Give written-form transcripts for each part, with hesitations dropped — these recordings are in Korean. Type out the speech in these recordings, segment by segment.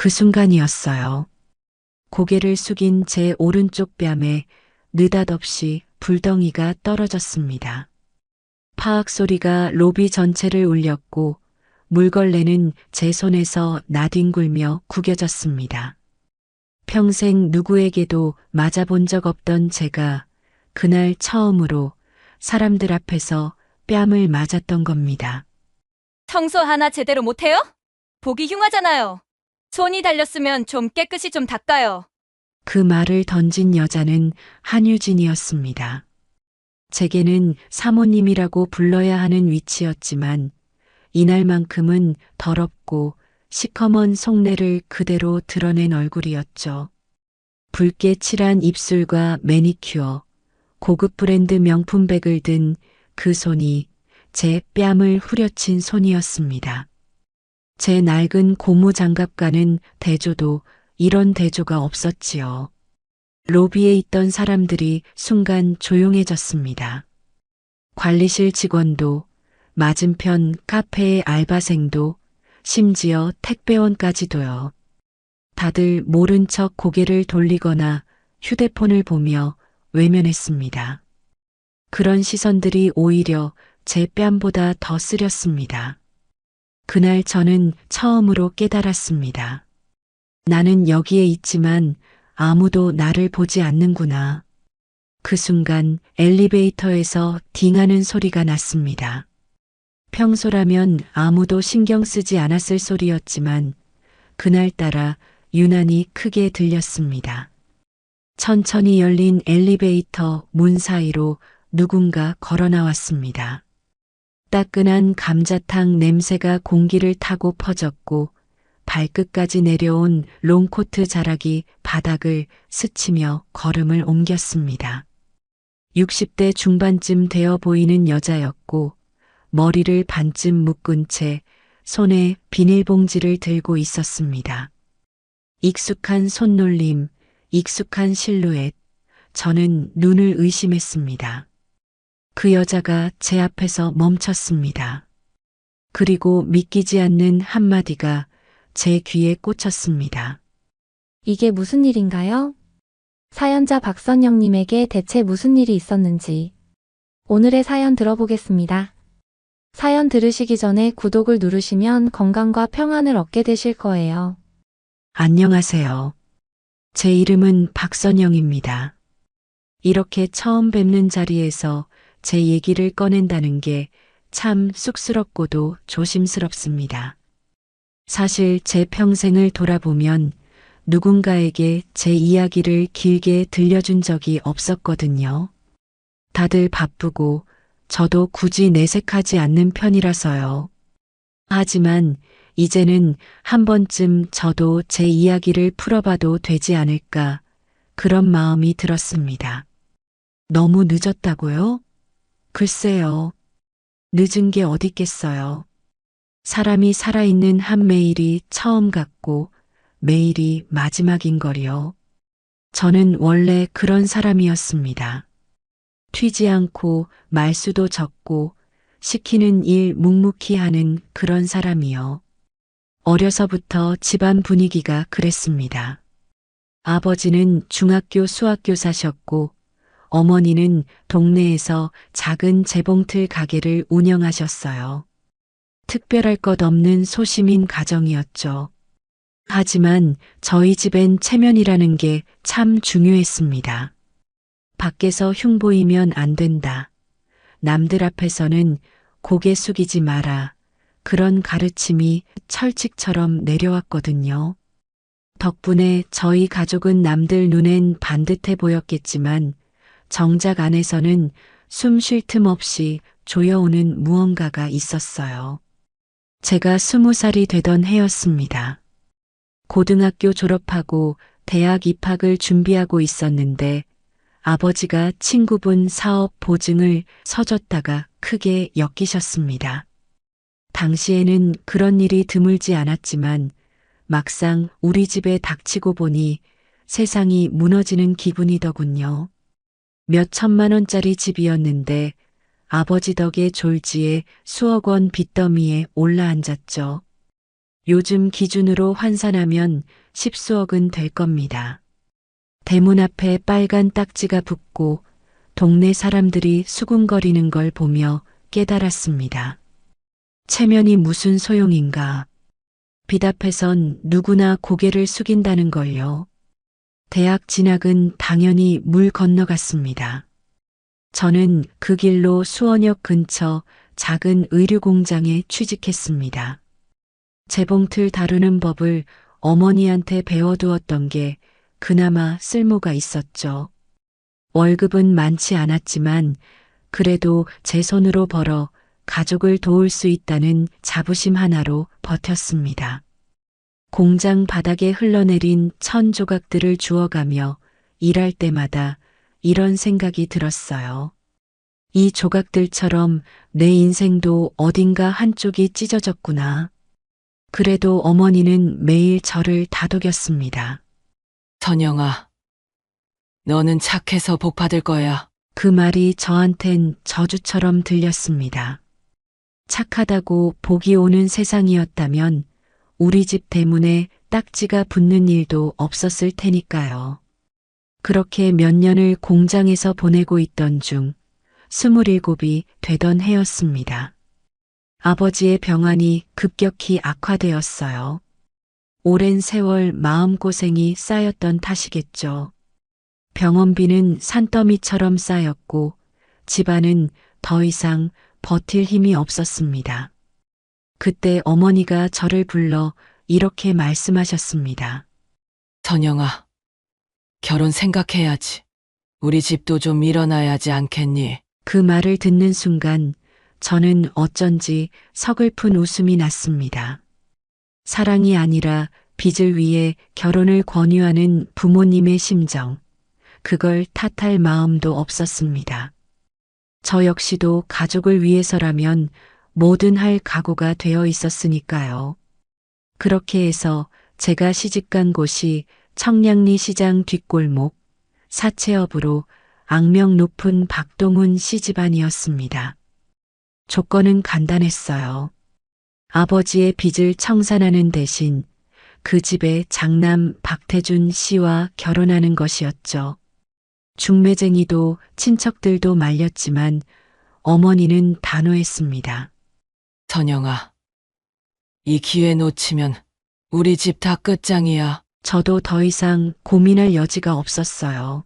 그 순간이었어요. 고개를 숙인 제 오른쪽 뺨에 느닷없이 불덩이가 떨어졌습니다. 파악 소리가 로비 전체를 울렸고 물걸레는 제 손에서 나뒹굴며 구겨졌습니다. 평생 누구에게도 맞아본 적 없던 제가 그날 처음으로 사람들 앞에서 뺨을 맞았던 겁니다. 청소 하나 제대로 못해요? 보기 흉하잖아요. 손이 달렸으면 좀 깨끗이 좀 닦아요. 그 말을 던진 여자는 한유진이었습니다. 제게는 사모님이라고 불러야 하는 위치였지만 이날만큼은 더럽고 시커먼 속내를 그대로 드러낸 얼굴이었죠. 붉게 칠한 입술과 매니큐어, 고급 브랜드 명품백을 든 그 손이 제 뺨을 후려친 손이었습니다. 제 낡은 고무 장갑과는 대조도 이런 대조가 없었지요. 로비에 있던 사람들이 순간 조용해졌습니다. 관리실 직원도, 맞은편 카페의 알바생도, 심지어 택배원까지도요. 다들 모른 척 고개를 돌리거나 휴대폰을 보며 외면했습니다. 그런 시선들이 오히려 제 뺨보다 더 쓰렸습니다. 그날 저는 처음으로 깨달았습니다. 나는 여기에 있지만 아무도 나를 보지 않는구나. 그 순간 엘리베이터에서 딩하는 소리가 났습니다. 평소라면 아무도 신경 쓰지 않았을 소리였지만 그날따라 유난히 크게 들렸습니다. 천천히 열린 엘리베이터 문 사이로 누군가 걸어 나왔습니다. 따끈한 감자탕 냄새가 공기를 타고 퍼졌고 발끝까지 내려온 롱코트 자락이 바닥을 스치며 걸음을 옮겼습니다. 60대 중반쯤 되어 보이는 여자였고 머리를 반쯤 묶은 채 손에 비닐봉지를 들고 있었습니다. 익숙한 손놀림, 익숙한 실루엣, 저는 눈을 의심했습니다. 그 여자가 제 앞에서 멈췄습니다. 그리고 믿기지 않는 한마디가 제 귀에 꽂혔습니다. 이게 무슨 일인가요? 사연자 박선영님에게 대체 무슨 일이 있었는지 오늘의 사연 들어보겠습니다. 사연 들으시기 전에 구독을 누르시면 건강과 평안을 얻게 되실 거예요. 안녕하세요. 제 이름은 박선영입니다. 이렇게 처음 뵙는 자리에서 제 얘기를 꺼낸다는 게 참 쑥스럽고도 조심스럽습니다. 사실 제 평생을 돌아보면 누군가에게 제 이야기를 길게 들려준 적이 없었거든요. 다들 바쁘고 저도 굳이 내색하지 않는 편이라서요. 하지만 이제는 한 번쯤 저도 제 이야기를 풀어봐도 되지 않을까 그런 마음이 들었습니다. 너무 늦었다고요? 글쎄요. 늦은 게 어딨겠어요. 사람이 살아있는 한 매일이 처음 같고 매일이 마지막인 거리요. 저는 원래 그런 사람이었습니다. 튀지 않고 말수도 적고 시키는 일 묵묵히 하는 그런 사람이요. 어려서부터 집안 분위기가 그랬습니다. 아버지는 중학교 수학교사셨고 어머니는 동네에서 작은 재봉틀 가게를 운영하셨어요. 특별할 것 없는 소시민 가정이었죠. 하지만 저희 집엔 체면이라는 게 참 중요했습니다. 밖에서 흉보이면 안 된다. 남들 앞에서는 고개 숙이지 마라. 그런 가르침이 철칙처럼 내려왔거든요. 덕분에 저희 가족은 남들 눈엔 반듯해 보였겠지만 정작 안에서는 숨 쉴 틈 없이 조여오는 무언가가 있었어요. 제가 20살이 되던 해였습니다. 고등학교 졸업하고 대학 입학을 준비하고 있었는데 아버지가 친구분 사업 보증을 서줬다가 크게 엮이셨습니다. 당시에는 그런 일이 드물지 않았지만 막상 우리 집에 닥치고 보니 세상이 무너지는 기분이더군요. 몇 천만 원짜리 집이었는데 아버지 덕에 졸지에 수억 원 빚더미에 올라앉았죠. 요즘 기준으로 환산하면 십수억은 될 겁니다. 대문 앞에 빨간 딱지가 붙고 동네 사람들이 수군거리는 걸 보며 깨달았습니다. 체면이 무슨 소용인가. 빚 앞에선 누구나 고개를 숙인다는 걸요. 대학 진학은 당연히 물 건너갔습니다. 저는 그 길로 수원역 근처 작은 의류 공장에 취직했습니다. 재봉틀 다루는 법을 어머니한테 배워두었던 게 그나마 쓸모가 있었죠. 월급은 많지 않았지만 그래도 제 손으로 벌어 가족을 도울 수 있다는 자부심 하나로 버텼습니다. 공장 바닥에 흘러내린 천 조각들을 주워가며 일할 때마다 이런 생각이 들었어요. 이 조각들처럼 내 인생도 어딘가 한쪽이 찢어졌구나. 그래도 어머니는 매일 저를 다독였습니다. 선영아, 너는 착해서 복 받을 거야. 그 말이 저한텐 저주처럼 들렸습니다. 착하다고 복이 오는 세상이었다면 우리 집 대문에 딱지가 붙는 일도 없었을 테니까요. 그렇게 몇 년을 공장에서 보내고 있던 중 27이 되던 해였습니다. 아버지의 병환이 급격히 악화되었어요. 오랜 세월 마음고생이 쌓였던 탓이겠죠. 병원비는 산더미처럼 쌓였고 집안은 더 이상 버틸 힘이 없었습니다. 그때 어머니가 저를 불러 이렇게 말씀하셨습니다. 선영아, 결혼 생각해야지. 우리 집도 좀 밀어놔야지 않겠니? 그 말을 듣는 순간 저는 어쩐지 서글픈 웃음이 났습니다. 사랑이 아니라 빚을 위해 결혼을 권유하는 부모님의 심정, 그걸 탓할 마음도 없었습니다. 저 역시도 가족을 위해서라면 뭐든 할 각오가 되어 있었으니까요. 그렇게 해서 제가 시집간 곳이 청량리 시장 뒷골목 사채업으로 악명 높은 박동훈 씨 집안이었습니다. 조건은 간단했어요. 아버지의 빚을 청산하는 대신 그 집의 장남 박태준 씨와 결혼하는 것이었죠. 중매쟁이도 친척들도 말렸지만 어머니는 단호했습니다. 선영아, 이 기회 놓치면 우리 집 다 끝장이야. 저도 더 이상 고민할 여지가 없었어요.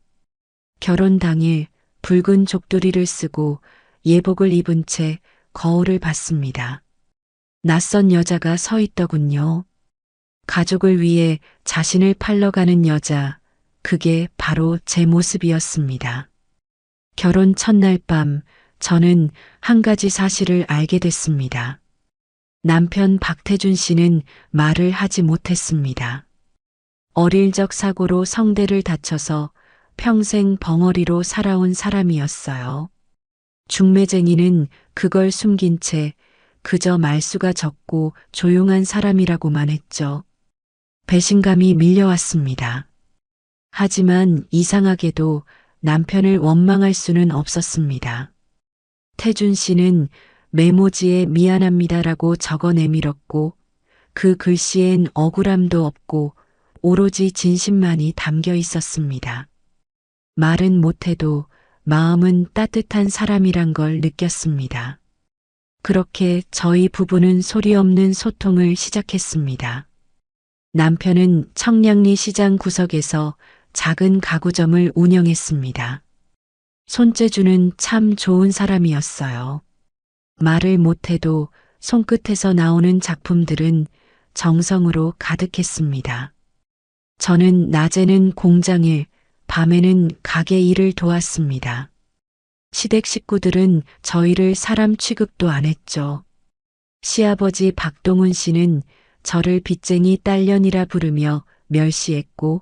결혼 당일 붉은 족두리를 쓰고 예복을 입은 채 거울을 봤습니다. 낯선 여자가 서 있더군요. 가족을 위해 자신을 팔러 가는 여자, 그게 바로 제 모습이었습니다. 결혼 첫날 밤 저는 한 가지 사실을 알게 됐습니다. 남편 박태준 씨는 말을 하지 못했습니다. 어릴 적 사고로 성대를 다쳐서 평생 벙어리로 살아온 사람이었어요. 중매쟁이는 그걸 숨긴 채 그저 말수가 적고 조용한 사람이라고만 했죠. 배신감이 밀려왔습니다. 하지만 이상하게도 남편을 원망할 수는 없었습니다. 태준 씨는 메모지에 미안합니다라고 적어 내밀었고 그 글씨엔 억울함도 없고 오로지 진심만이 담겨 있었습니다. 말은 못해도 마음은 따뜻한 사람이란 걸 느꼈습니다. 그렇게 저희 부부는 소리 없는 소통을 시작했습니다. 남편은 청량리 시장 구석에서 작은 가구점을 운영했습니다. 손재주는 참 좋은 사람이었어요. 말을 못해도 손끝에서 나오는 작품들은 정성으로 가득했습니다. 저는 낮에는 공장일, 밤에는 가게 일을 도왔습니다. 시댁 식구들은 저희를 사람 취급도 안 했죠. 시아버지 박동훈 씨는 저를 빚쟁이 딸년이라 부르며 멸시했고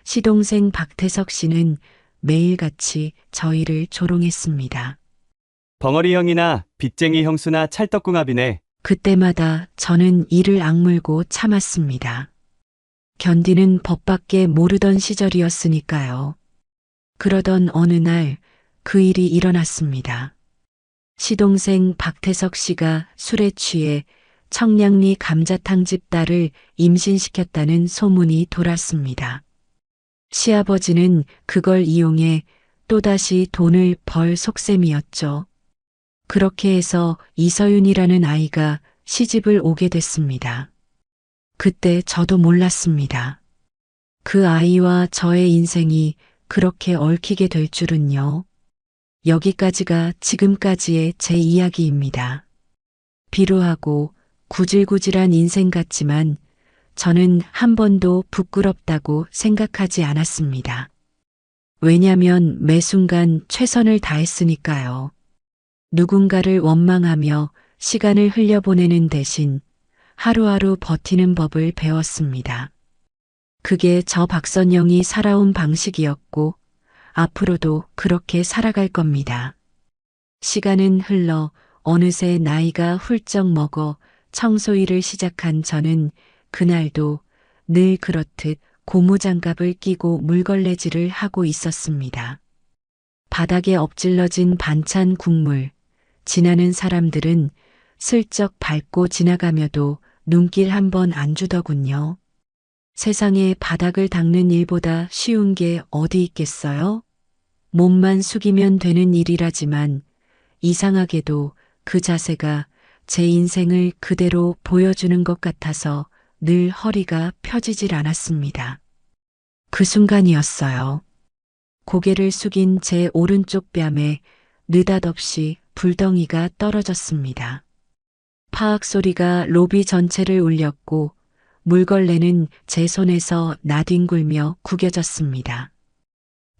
시동생 박태석 씨는 매일같이 저희를 조롱했습니다. 벙어리 형이나 빚쟁이 형수나 찰떡궁합이네. 그때마다 저는 이를 악물고 참았습니다. 견디는 법밖에 모르던 시절이었으니까요. 그러던 어느 날 그 일이 일어났습니다. 시동생 박태석 씨가 술에 취해 청량리 감자탕집 딸을 임신시켰다는 소문이 돌았습니다. 시아버지는 그걸 이용해 또다시 돈을 벌 속셈이었죠. 그렇게 해서 이서윤이라는 아이가 시집을 오게 됐습니다. 그때 저도 몰랐습니다. 그 아이와 저의 인생이 그렇게 얽히게 될 줄은요. 여기까지가 지금까지의 제 이야기입니다. 비루하고 구질구질한 인생 같지만 저는 한 번도 부끄럽다고 생각하지 않았습니다. 왜냐면 매 순간 최선을 다했으니까요. 누군가를 원망하며 시간을 흘려보내는 대신 하루하루 버티는 법을 배웠습니다. 그게 저 박선영이 살아온 방식이었고 앞으로도 그렇게 살아갈 겁니다. 시간은 흘러 어느새 나이가 훌쩍 먹어 청소일을 시작한 저는 그날도 늘 그렇듯 고무장갑을 끼고 물걸레질을 하고 있었습니다. 바닥에 엎질러진 반찬 국물, 지나는 사람들은 슬쩍 밟고 지나가며도 눈길 한 번 안 주더군요. 세상에 바닥을 닦는 일보다 쉬운 게 어디 있겠어요? 몸만 숙이면 되는 일이라지만 이상하게도 그 자세가 제 인생을 그대로 보여주는 것 같아서 늘 허리가 펴지질 않았습니다. 그 순간이었어요. 고개를 숙인 제 오른쪽 뺨에 느닷없이 불덩이가 떨어졌습니다. 파악 소리가 로비 전체를 울렸고 물걸레는 제 손에서 나뒹굴며 구겨졌습니다.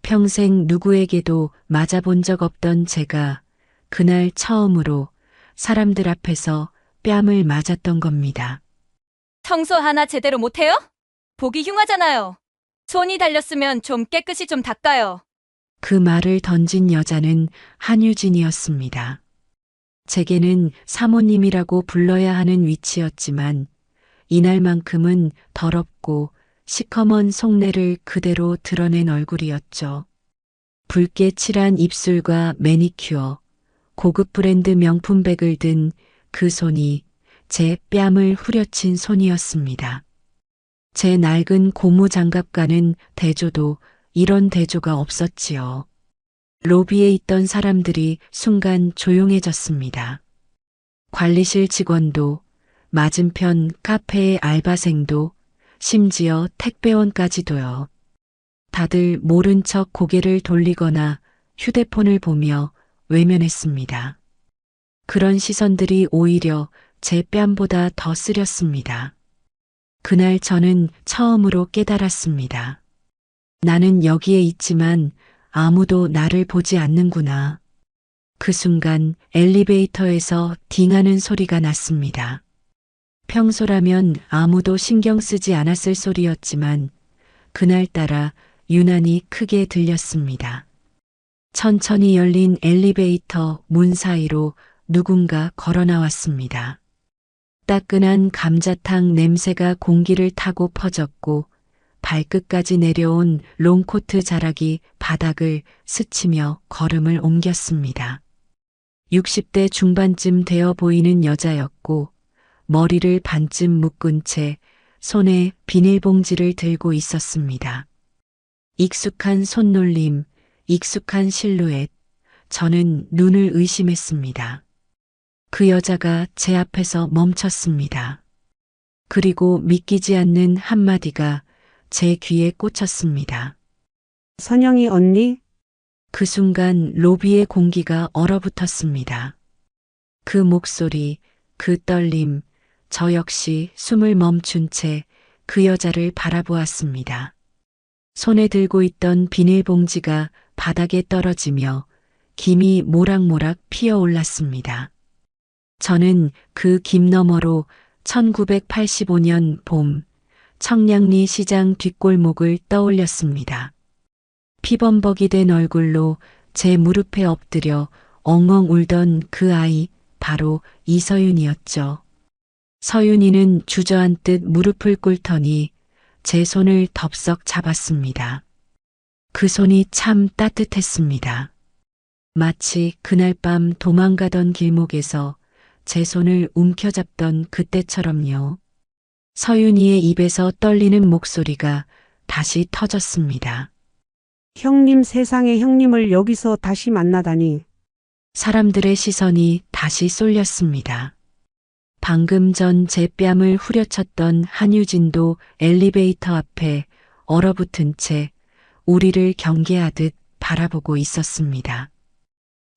평생 누구에게도 맞아본 적 없던 제가 그날 처음으로 사람들 앞에서 뺨을 맞았던 겁니다. 청소 하나 제대로 못해요? 보기 흉하잖아요. 손이 달렸으면 좀 깨끗이 좀 닦아요. 그 말을 던진 여자는 한유진이었습니다. 제게는 사모님이라고 불러야 하는 위치였지만 이날만큼은 더럽고 시커먼 속내를 그대로 드러낸 얼굴이었죠. 붉게 칠한 입술과 매니큐어, 고급 브랜드 명품백을 든 그 손이 제 뺨을 후려친 손이었습니다. 제 낡은 고무 장갑과는 대조도 이런 대조가 없었지요. 로비에 있던 사람들이 순간 조용해졌습니다. 관리실 직원도, 맞은편 카페의 알바생도, 심지어 택배원까지도요. 다들 모른 척 고개를 돌리거나 휴대폰을 보며 외면했습니다. 그런 시선들이 오히려 제 뺨보다 더 쓰렸습니다. 그날 저는 처음으로 깨달았습니다. 나는 여기에 있지만 아무도 나를 보지 않는구나. 그 순간 엘리베이터에서 딩하는 소리가 났습니다. 평소라면 아무도 신경 쓰지 않았을 소리였지만 그날따라 유난히 크게 들렸습니다. 천천히 열린 엘리베이터 문 사이로 누군가 걸어 나왔습니다. 따끈한 감자탕 냄새가 공기를 타고 퍼졌고 발끝까지 내려온 롱코트 자락이 바닥을 스치며 걸음을 옮겼습니다. 60대 중반쯤 되어 보이는 여자였고 머리를 반쯤 묶은 채 손에 비닐봉지를 들고 있었습니다. 익숙한 손놀림, 익숙한 실루엣, 저는 눈을 의심했습니다. 그 여자가 제 앞에서 멈췄습니다. 그리고 믿기지 않는 한마디가 제 귀에 꽂혔습니다. 선영이 언니? 그 순간 로비의 공기가 얼어붙었습니다. 그 목소리, 그 떨림, 저 역시 숨을 멈춘 채 그 여자를 바라보았습니다. 손에 들고 있던 비닐봉지가 바닥에 떨어지며 김이 모락모락 피어올랐습니다. 저는 그 김 너머로 1985년 봄 청량리 시장 뒷골목을 떠올렸습니다. 피범벅이 된 얼굴로 제 무릎에 엎드려 엉엉 울던 그 아이 바로 이서윤이었죠. 서윤이는 주저앉듯 무릎을 꿇더니 제 손을 덥석 잡았습니다. 그 손이 참 따뜻했습니다. 마치 그날 밤 도망가던 길목에서 제 손을 움켜잡던 그때처럼요. 서윤이의 입에서 떨리는 목소리가 다시 터졌습니다. 형님 세상에 형님을 여기서 다시 만나다니. 사람들의 시선이 다시 쏠렸습니다. 방금 전 제 뺨을 후려쳤던 한유진도 엘리베이터 앞에 얼어붙은 채 우리를 경계하듯 바라보고 있었습니다.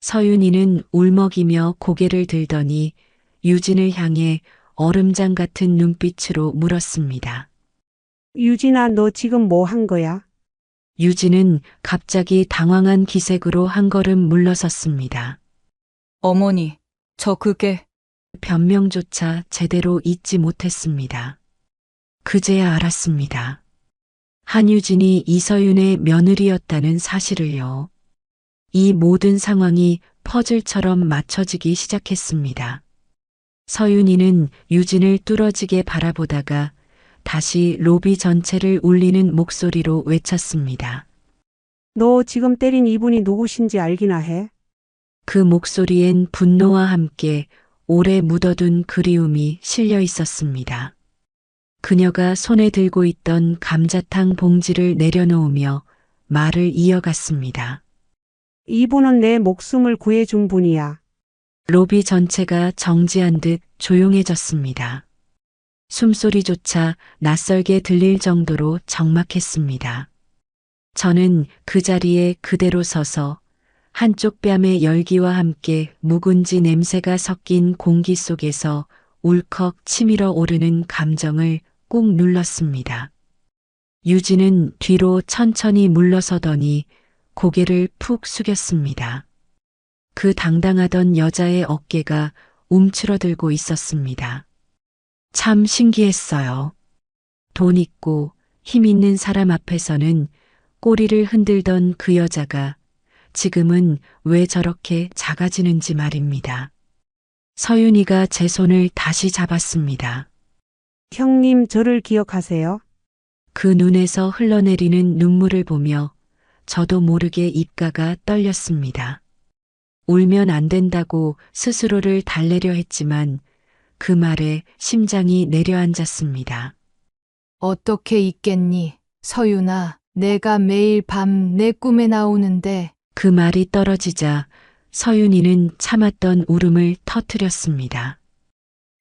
서윤이는 울먹이며 고개를 들더니 유진을 향해 얼음장 같은 눈빛으로 물었습니다. 유진아, 너 지금 뭐 한 거야? 유진은 갑자기 당황한 기색으로 한 걸음 물러섰습니다. 어머니, 저 그게 변명조차 제대로 잊지 못했습니다. 그제야 알았습니다. 한유진이 이서윤의 며느리였다는 사실을요. 이 모든 상황이 퍼즐처럼 맞춰지기 시작했습니다. 서윤이는 유진을 뚫어지게 바라보다가 다시 로비 전체를 울리는 목소리로 외쳤습니다. 너 지금 때린 이분이 누구신지 알기나 해? 그 목소리엔 분노와 함께 오래 묻어둔 그리움이 실려 있었습니다. 그녀가 손에 들고 있던 감자탕 봉지를 내려놓으며 말을 이어갔습니다. 이분은 내 목숨을 구해준 분이야. 로비 전체가 정지한 듯 조용해졌습니다. 숨소리조차 낯설게 들릴 정도로 적막했습니다. 저는 그 자리에 그대로 서서 한쪽 뺨의 열기와 함께 묵은지 냄새가 섞인 공기 속에서 울컥 치밀어 오르는 감정을 꾹 눌렀습니다. 유진은 뒤로 천천히 물러서더니 고개를 푹 숙였습니다. 그 당당하던 여자의 어깨가 움츠러들고 있었습니다. 참 신기했어요. 돈 있고 힘 있는 사람 앞에서는 꼬리를 흔들던 그 여자가 지금은 왜 저렇게 작아지는지 말입니다. 서윤이가 제 손을 다시 잡았습니다. 형님, 저를 기억하세요? 그 눈에서 흘러내리는 눈물을 보며 저도 모르게 입가가 떨렸습니다. 울면 안 된다고 스스로를 달래려 했지만 그 말에 심장이 내려앉았습니다. 어떻게 있겠니, 서윤아. 내가 매일 밤 내 꿈에 나오는데 그 말이 떨어지자 서윤이는 참았던 울음을 터뜨렸습니다.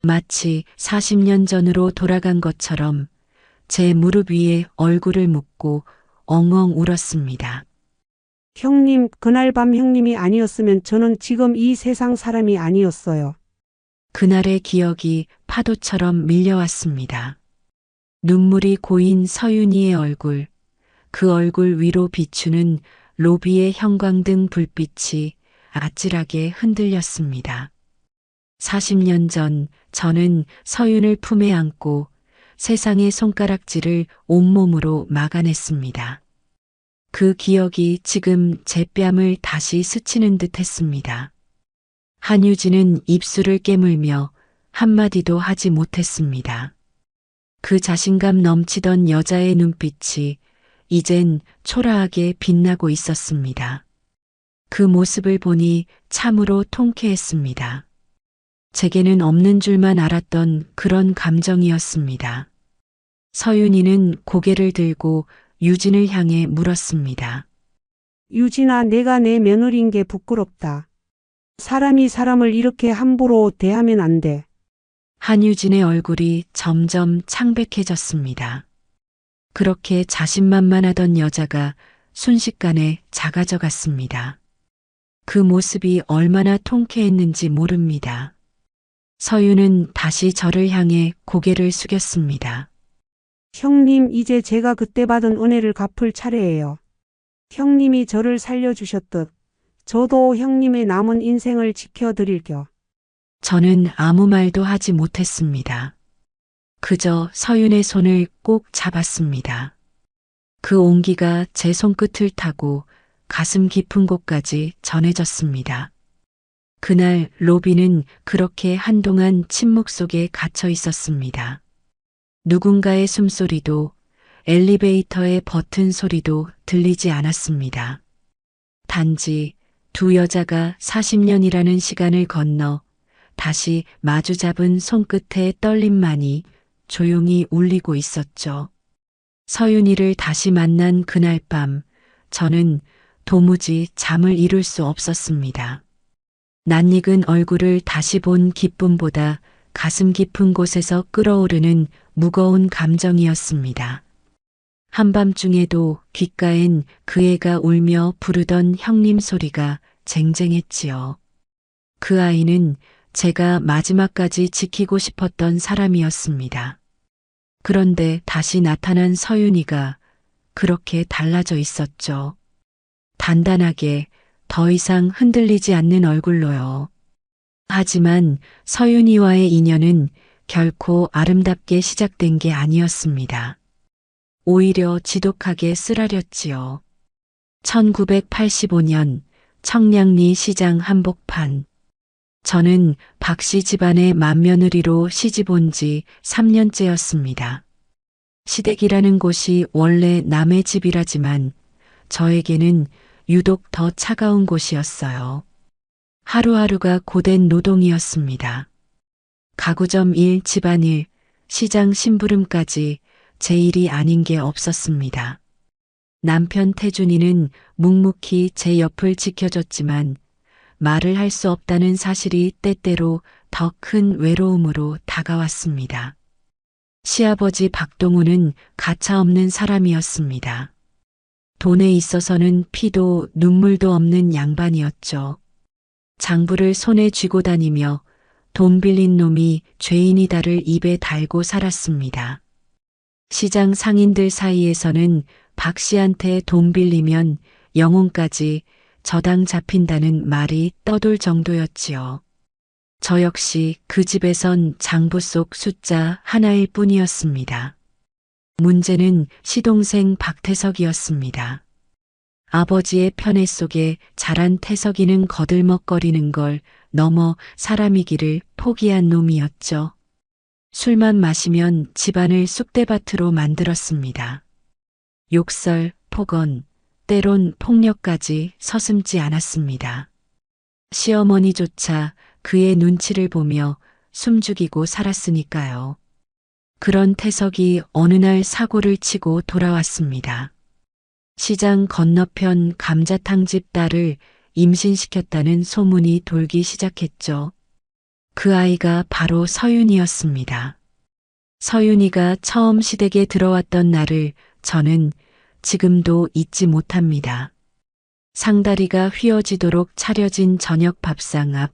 마치 40년 전으로 돌아간 것처럼 제 무릎 위에 얼굴을 묻고 엉엉 울었습니다. 형님, 그날 밤 형님이 아니었으면 저는 지금 이 세상 사람이 아니었어요. 그날의 기억이 파도처럼 밀려왔습니다. 눈물이 고인 서윤이의 얼굴, 그 얼굴 위로 비추는 로비의 형광등 불빛이 아찔하게 흔들렸습니다. 40년 전 저는 서윤을 품에 안고 세상의 손가락질을 온몸으로 막아냈습니다. 그 기억이 지금 제 뺨을 다시 스치는 듯 했습니다. 한유진은 입술을 깨물며 한마디도 하지 못했습니다. 그 자신감 넘치던 여자의 눈빛이 이젠 초라하게 빛나고 있었습니다. 그 모습을 보니 참으로 통쾌했습니다. 제게는 없는 줄만 알았던 그런 감정이었습니다. 서윤이는 고개를 들고 유진을 향해 물었습니다. 유진아, 내가 내 며느리인 게 부끄럽다. 사람이 사람을 이렇게 함부로 대하면 안 돼. 한유진의 얼굴이 점점 창백해졌습니다. 그렇게 자신만만하던 여자가 순식간에 작아져 갔습니다. 그 모습이 얼마나 통쾌했는지 모릅니다. 서윤은 다시 저를 향해 고개를 숙였습니다. 형님, 이제 제가 그때 받은 은혜를 갚을 차례예요. 형님이 저를 살려주셨듯 저도 형님의 남은 인생을 지켜드릴 겸. 저는 아무 말도 하지 못했습니다. 그저 서윤의 손을 꼭 잡았습니다. 그 온기가 제 손끝을 타고 가슴 깊은 곳까지 전해졌습니다. 그날 로비는 그렇게 한동안 침묵 속에 갇혀 있었습니다. 누군가의 숨소리도 엘리베이터의 버튼 소리도 들리지 않았습니다. 단지 두 여자가 40년이라는 시간을 건너 다시 마주 잡은 손끝의 떨림만이 조용히 울리고 있었죠. 서윤이를 다시 만난 그날 밤, 저는 도무지 잠을 이룰 수 없었습니다. 낯익은 얼굴을 다시 본 기쁨보다 가슴 깊은 곳에서 끓어오르는 무거운 감정이었습니다. 한밤중에도 귓가엔 그 애가 울며 부르던 형님 소리가 쟁쟁했지요. 그 아이는 제가 마지막까지 지키고 싶었던 사람이었습니다. 그런데 다시 나타난 서윤이가 그렇게 달라져 있었죠. 단단하게 더 이상 흔들리지 않는 얼굴로요. 하지만 서윤이와의 인연은 결코 아름답게 시작된 게 아니었습니다. 오히려 지독하게 쓰라렸지요. 1985년 청량리 시장 한복판. 저는 박씨 집안의 맏며느리로 시집 온 지 3년째였습니다. 시댁이라는 곳이 원래 남의 집이라지만 저에게는 유독 더 차가운 곳이었어요. 하루하루가 고된 노동이었습니다. 가구점 일, 집안일, 시장 심부름까지 제 일이 아닌 게 없었습니다. 남편 태준이는 묵묵히 제 옆을 지켜줬지만 말을 할 수 없다는 사실이 때때로 더 큰 외로움으로 다가왔습니다. 시아버지 박동우는 가차없는 사람이었습니다. 돈에 있어서는 피도 눈물도 없는 양반이었죠. 장부를 손에 쥐고 다니며 돈 빌린 놈이 죄인이다를 입에 달고 살았습니다. 시장 상인들 사이에서는 박 씨한테 돈 빌리면 영혼까지 저당 잡힌다는 말이 떠돌 정도였지요. 저 역시 그 집에선 장부 속 숫자 하나일 뿐이었습니다. 문제는 시동생 박태석이었습니다. 아버지의 편애 속에 자란 태석이는 거들먹거리는 걸 넘어 사람이기를 포기한 놈이었죠. 술만 마시면 집안을 쑥대밭으로 만들었습니다. 욕설, 폭언, 때론 폭력까지 서슴지 않았습니다. 시어머니조차 그의 눈치를 보며 숨죽이고 살았으니까요. 그런 태석이 어느 날 사고를 치고 돌아왔습니다. 시장 건너편 감자탕집 딸을 임신시켰다는 소문이 돌기 시작했죠. 그 아이가 바로 서윤이었습니다. 서윤이가 처음 시댁에 들어왔던 날을 저는 지금도 잊지 못합니다. 상다리가 휘어지도록 차려진 저녁 밥상 앞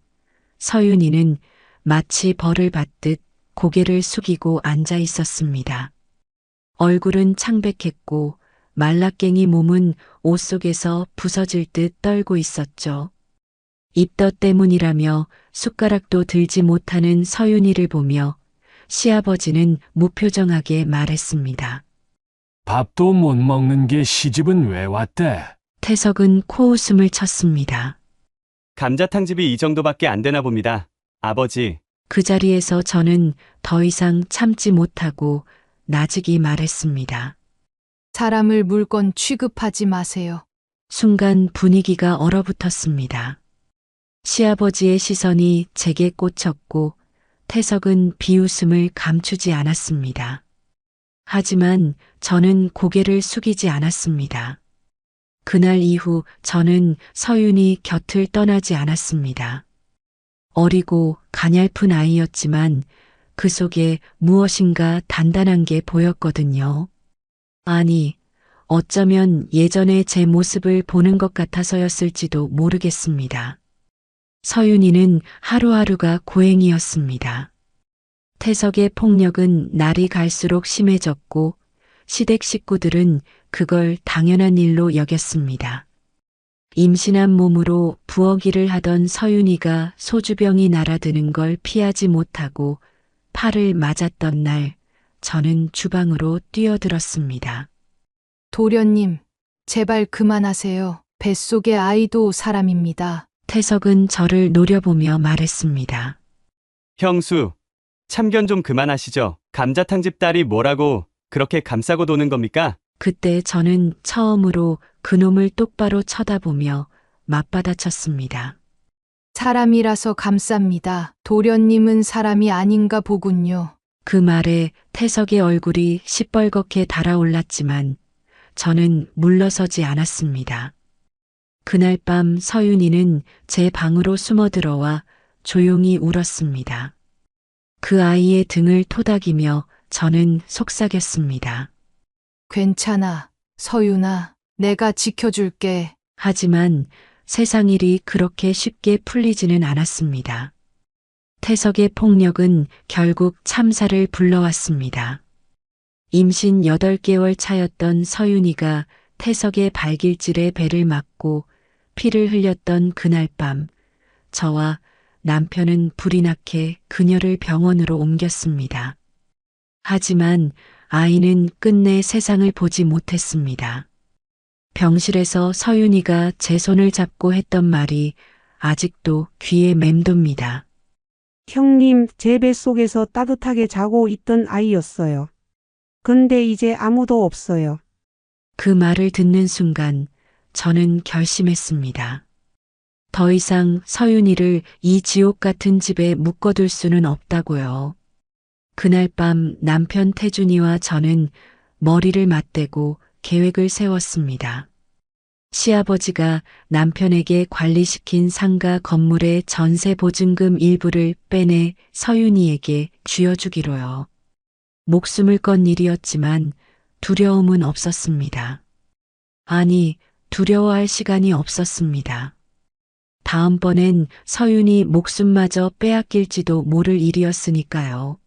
서윤이는 마치 벌을 받듯 고개를 숙이고 앉아 있었습니다. 얼굴은 창백했고 말라깽이 몸은 옷 속에서 부서질 듯 떨고 있었죠. 입덧 때문이라며 숟가락도 들지 못하는 서윤이를 보며 시아버지는 무표정하게 말했습니다. 밥도 못 먹는 게 시집은 왜 왔대? 태석은 코웃음을 쳤습니다. 감자탕집이 이 정도밖에 안 되나 봅니다. 아버지, 그 자리에서 저는 더 이상 참지 못하고 나직이 말했습니다. 사람을 물건 취급하지 마세요. 순간 분위기가 얼어붙었습니다. 시아버지의 시선이 제게 꽂혔고 태석은 비웃음을 감추지 않았습니다. 하지만 저는 고개를 숙이지 않았습니다. 그날 이후 저는 서윤이 곁을 떠나지 않았습니다. 어리고 가냘픈 아이였지만 그 속에 무엇인가 단단한 게 보였거든요. 아니, 어쩌면 예전의 제 모습을 보는 것 같아서였을지도 모르겠습니다. 서윤이는 하루하루가 고행이었습니다. 태석의 폭력은 날이 갈수록 심해졌고 시댁 식구들은 그걸 당연한 일로 여겼습니다. 임신한 몸으로 부엌 일을 하던 서윤이가 소주병이 날아드는 걸 피하지 못하고 팔을 맞았던 날 저는 주방으로 뛰어들었습니다. 도련님, 제발 그만하세요. 뱃속의 아이도 사람입니다. 태석은 저를 노려보며 말했습니다. 형수, 참견 좀 그만하시죠. 감자탕집 딸이 뭐라고 그렇게 감싸고 도는 겁니까? 그때 저는 처음으로 그놈을 똑바로 쳐다보며 맞받아쳤습니다. 사람이라서 감쌉니다. 도련님은 사람이 아닌가 보군요. 그 말에 태석의 얼굴이 시뻘겋게 달아올랐지만 저는 물러서지 않았습니다. 그날 밤 서윤이는 제 방으로 숨어들어와 조용히 울었습니다. 그 아이의 등을 토닥이며 저는 속삭였습니다. 괜찮아, 서윤아. 내가 지켜줄게. 하지만 세상 일이 그렇게 쉽게 풀리지는 않았습니다. 태석의 폭력은 결국 참사를 불러왔습니다. 임신 8개월 차였던 서윤이가 태석의 발길질에 배를 맞고 피를 흘렸던 그날 밤, 저와 남편은 불이 나게 그녀를 병원으로 옮겼습니다. 하지만 아이는 끝내 세상을 보지 못했습니다. 병실에서 서윤이가 제 손을 잡고 했던 말이 아직도 귀에 맴돕니다. 형님, 제 뱃속에서 따뜻하게 자고 있던 아이였어요. 근데 이제 아무도 없어요. 그 말을 듣는 순간 저는 결심했습니다. 더 이상 서윤이를 이 지옥 같은 집에 묶어둘 수는 없다고요. 그날 밤 남편 태준이와 저는 머리를 맞대고 계획을 세웠습니다. 시아버지가 남편에게 관리시킨 상가 건물의 전세 보증금 일부를 빼내 서윤이에게 쥐어주기로요. 목숨을 건 일이었지만 두려움은 없었습니다. 아니, 두려워할 시간이 없었습니다. 다음번엔 서윤이 목숨마저 빼앗길지도 모를 일이었으니까요.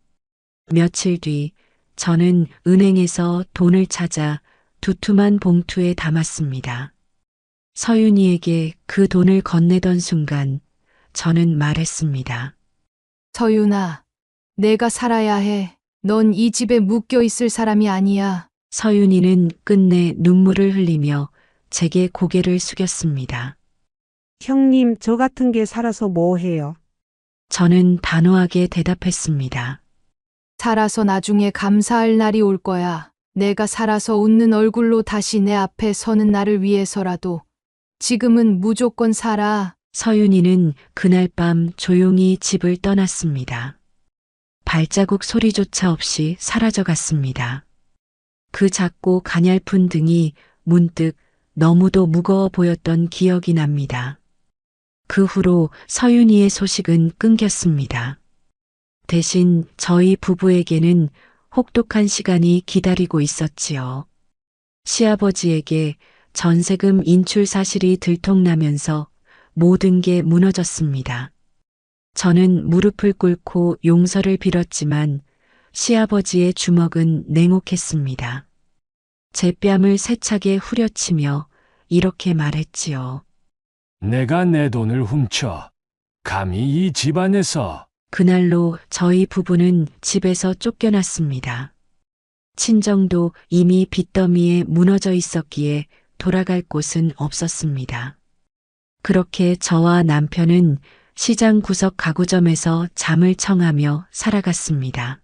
며칠 뒤 저는 은행에서 돈을 찾아 두툼한 봉투에 담았습니다. 서윤이에게 그 돈을 건네던 순간 저는 말했습니다. 서윤아, 내가 살아야 해. 넌 이 집에 묶여 있을 사람이 아니야. 서윤이는 끝내 눈물을 흘리며 제게 고개를 숙였습니다. 형님, 저 같은 게 살아서 뭐 해요? 저는 단호하게 대답했습니다. 살아서 나중에 감사할 날이 올 거야. 내가 살아서 웃는 얼굴로 다시 내 앞에 서는 나를 위해서라도. 지금은 무조건 살아. 서윤이는 그날 밤 조용히 집을 떠났습니다. 발자국 소리조차 없이 사라져갔습니다. 그 작고 가냘픈 등이 문득 너무도 무거워 보였던 기억이 납니다. 그 후로 서윤이의 소식은 끊겼습니다. 대신 저희 부부에게는 혹독한 시간이 기다리고 있었지요. 시아버지에게 전세금 인출 사실이 들통나면서 모든 게 무너졌습니다. 저는 무릎을 꿇고 용서를 빌었지만 시아버지의 주먹은 냉혹했습니다. 제 뺨을 세차게 후려치며 이렇게 말했지요. 내가 내 돈을 훔쳐 감히 이 집안에서. 그날로 저희 부부는 집에서 쫓겨났습니다. 친정도 이미 빚더미에 무너져 있었기에 돌아갈 곳은 없었습니다. 그렇게 저와 남편은 시장 구석 가구점에서 잠을 청하며 살아갔습니다.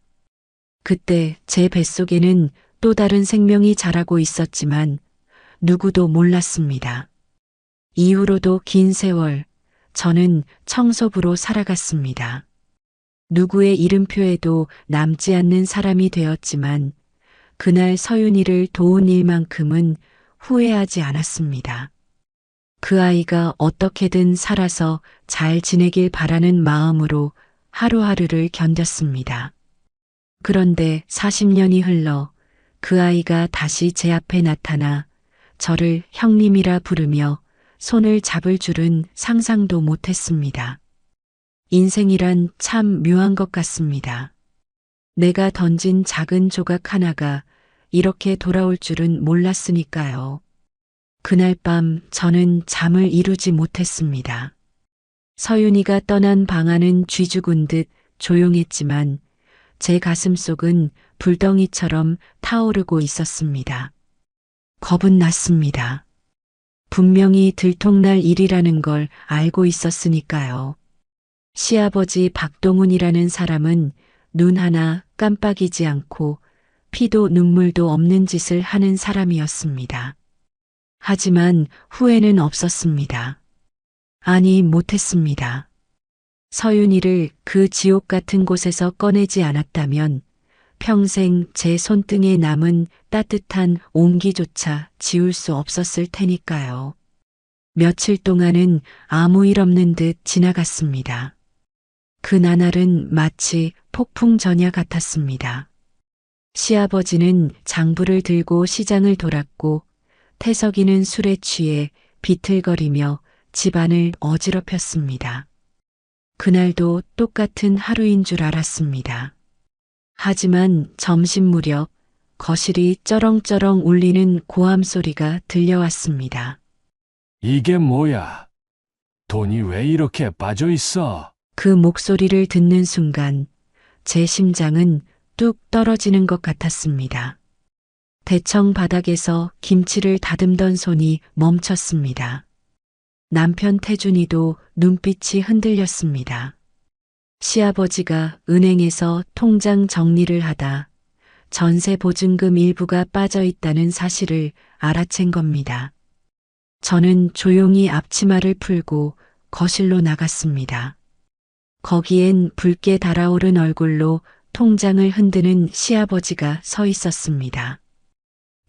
그때 제 뱃속에는 또 다른 생명이 자라고 있었지만 누구도 몰랐습니다. 이후로도 긴 세월 저는 청소부로 살아갔습니다. 누구의 이름표에도 남지 않는 사람이 되었지만 그날 서윤이를 도운 일만큼은 후회하지 않았습니다. 그 아이가 어떻게든 살아서 잘 지내길 바라는 마음으로 하루하루를 견뎠습니다. 그런데 40년이 흘러 그 아이가 다시 제 앞에 나타나 저를 형님이라 부르며 손을 잡을 줄은 상상도 못했습니다. 인생이란 참 묘한 것 같습니다. 내가 던진 작은 조각 하나가 이렇게 돌아올 줄은 몰랐으니까요. 그날 밤 저는 잠을 이루지 못했습니다. 서윤이가 떠난 방 안은 쥐죽은 듯 조용했지만 제 가슴 속은 불덩이처럼 타오르고 있었습니다. 겁은 났습니다. 분명히 들통날 일이라는 걸 알고 있었으니까요. 시아버지 박동훈이라는 사람은 눈 하나 깜빡이지 않고 피도 눈물도 없는 짓을 하는 사람이었습니다. 하지만 후회는 없었습니다. 아니, 못했습니다. 서윤이를 그 지옥 같은 곳에서 꺼내지 않았다면 평생 제 손등에 남은 따뜻한 온기조차 지울 수 없었을 테니까요. 며칠 동안은 아무 일 없는 듯 지나갔습니다. 그 나날은 마치 폭풍 전야 같았습니다. 시아버지는 장부를 들고 시장을 돌았고 태석이는 술에 취해 비틀거리며 집안을 어지럽혔습니다. 그날도 똑같은 하루인 줄 알았습니다. 하지만 점심 무렵 거실이 쩌렁쩌렁 울리는 고함 소리가 들려왔습니다. 이게 뭐야? 돈이 왜 이렇게 빠져 있어? 그 목소리를 듣는 순간 제 심장은 뚝 떨어지는 것 같았습니다. 대청 바닥에서 김치를 다듬던 손이 멈췄습니다. 남편 태준이도 눈빛이 흔들렸습니다. 시아버지가 은행에서 통장 정리를 하다 전세 보증금 일부가 빠져 있다는 사실을 알아챈 겁니다. 저는 조용히 앞치마를 풀고 거실로 나갔습니다. 거기엔 붉게 달아오른 얼굴로 통장을 흔드는 시아버지가 서 있었습니다.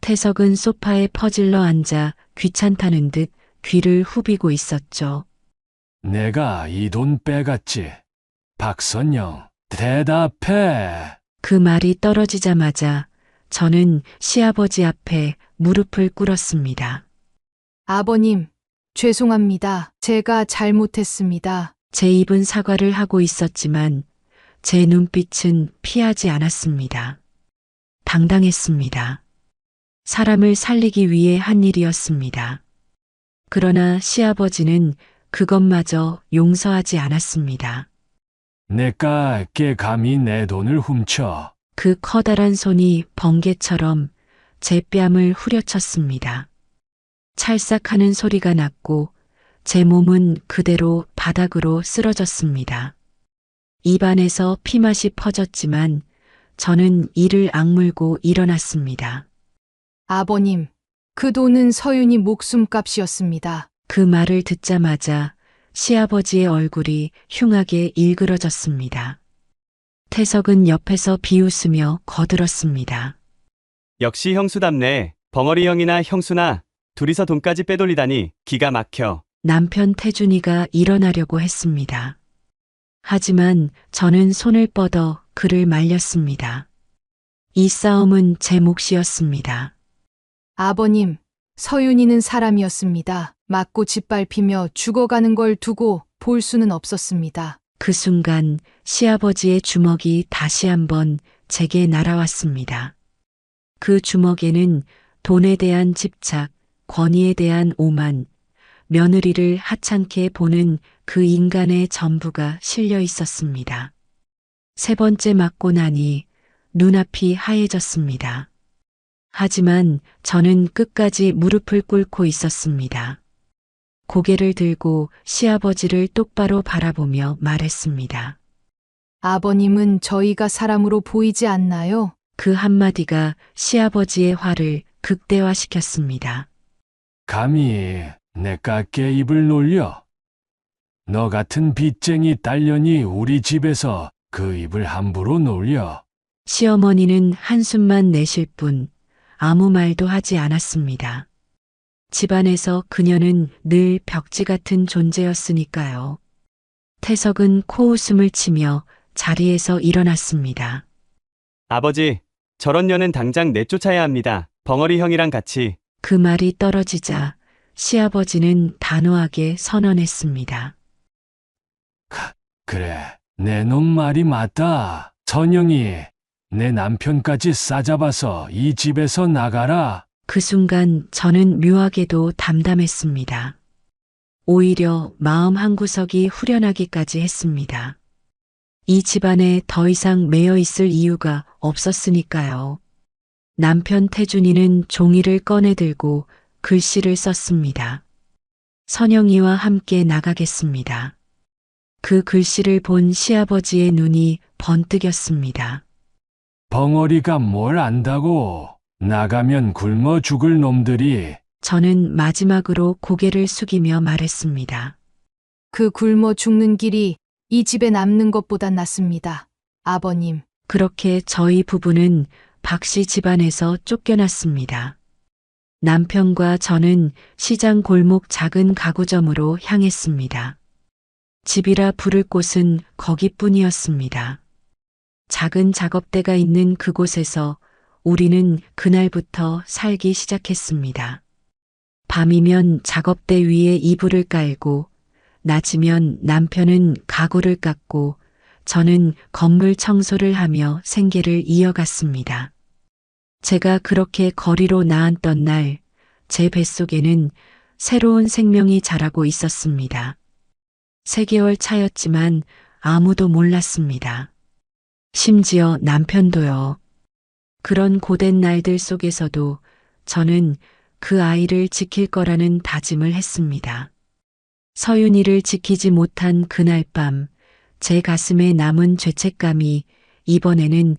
태석은 소파에 퍼질러 앉아 귀찮다는 듯 귀를 후비고 있었죠. 내가 이 돈 빼갔지. 박선영, 대답해. 그 말이 떨어지자마자 저는 시아버지 앞에 무릎을 꿇었습니다. 아버님, 죄송합니다. 제가 잘못했습니다. 제 입은 사과를 하고 있었지만 제 눈빛은 피하지 않았습니다. 당당했습니다. 사람을 살리기 위해 한 일이었습니다. 그러나 시아버지는 그것마저 용서하지 않았습니다. 내가 감히 내 돈을 훔쳐. 그 커다란 손이 번개처럼 제 뺨을 후려쳤습니다. 찰싹하는 소리가 났고 제 몸은 그대로 바닥으로 쓰러졌습니다. 입안에서 피맛이 퍼졌지만 저는 이를 악물고 일어났습니다. 아버님, 그 돈은 서윤이 목숨값이었습니다. 그 말을 듣자마자 시아버지의 얼굴이 흉하게 일그러졌습니다. 태석은 옆에서 비웃으며 거들었습니다. 역시 형수답네. 벙어리 형이나 형수나 둘이서 돈까지 빼돌리다니 기가 막혀. 남편 태준이가 일어나려고 했습니다. 하지만 저는 손을 뻗어 그를 말렸습니다. 이 싸움은 제 몫이었습니다. 아버님, 서윤이는 사람이었습니다. 맞고 짓밟히며 죽어가는 걸 두고 볼 수는 없었습니다. 그 순간 시아버지의 주먹이 다시 한번 제게 날아왔습니다. 그 주먹에는 돈에 대한 집착, 권위에 대한 오만, 며느리를 하찮게 보는 그 인간의 전부가 실려 있었습니다. 세 번째 맞고 나니 눈앞이 하얘졌습니다. 하지만 저는 끝까지 무릎을 꿇고 있었습니다. 고개를 들고 시아버지를 똑바로 바라보며 말했습니다. 아버님은 저희가 사람으로 보이지 않나요? 그 한마디가 시아버지의 화를 극대화시켰습니다. 감히 내깎게 입을 놀려. 너 같은 빚쟁이 딸년이 우리 집에서 그 입을 함부로 놀려. 시어머니는 한숨만 내쉴 뿐 아무 말도 하지 않았습니다. 집안에서 그녀는 늘 벽지 같은 존재였으니까요. 태석은 코웃음을 치며 자리에서 일어났습니다. 아버지, 저런 년은 당장 내쫓아야 합니다. 벙어리 형이랑 같이. 그 말이 떨어지자 시아버지는 단호하게 선언했습니다. 그래, 내 놈 말이 맞다. 선영이, 내 남편까지 싸잡아서 이 집에서 나가라. 그 순간 저는 묘하게도 담담했습니다. 오히려 마음 한구석이 후련하기까지 했습니다. 이 집안에 더 이상 매여 있을 이유가 없었으니까요. 남편 태준이는 종이를 꺼내들고 글씨를 썼습니다. 선영이와 함께 나가겠습니다. 그 글씨를 본 시아버지의 눈이 번뜩였습니다. 벙어리가 뭘 안다고. 나가면 굶어 죽을 놈들이. 저는 마지막으로 고개를 숙이며 말했습니다. 그 굶어 죽는 길이 이 집에 남는 것보단 낫습니다. 아버님. 그렇게 저희 부부는 박 씨 집안에서 쫓겨났습니다. 남편과 저는 시장 골목 작은 가구점으로 향했습니다. 집이라 부를 곳은 거기뿐이었습니다. 작은 작업대가 있는 그곳에서 우리는 그날부터 살기 시작했습니다. 밤이면 작업대 위에 이불을 깔고, 낮이면 남편은 가구를 깎고, 저는 건물 청소를 하며 생계를 이어갔습니다. 제가 그렇게 거리로 나앉던 날, 제 뱃속에는 새로운 생명이 자라고 있었습니다. 3개월 차였지만 아무도 몰랐습니다. 심지어 남편도요. 그런 고된 날들 속에서도 저는 그 아이를 지킬 거라는 다짐을 했습니다. 서윤이를 지키지 못한 그날 밤, 제 가슴에 남은 죄책감이 이번에는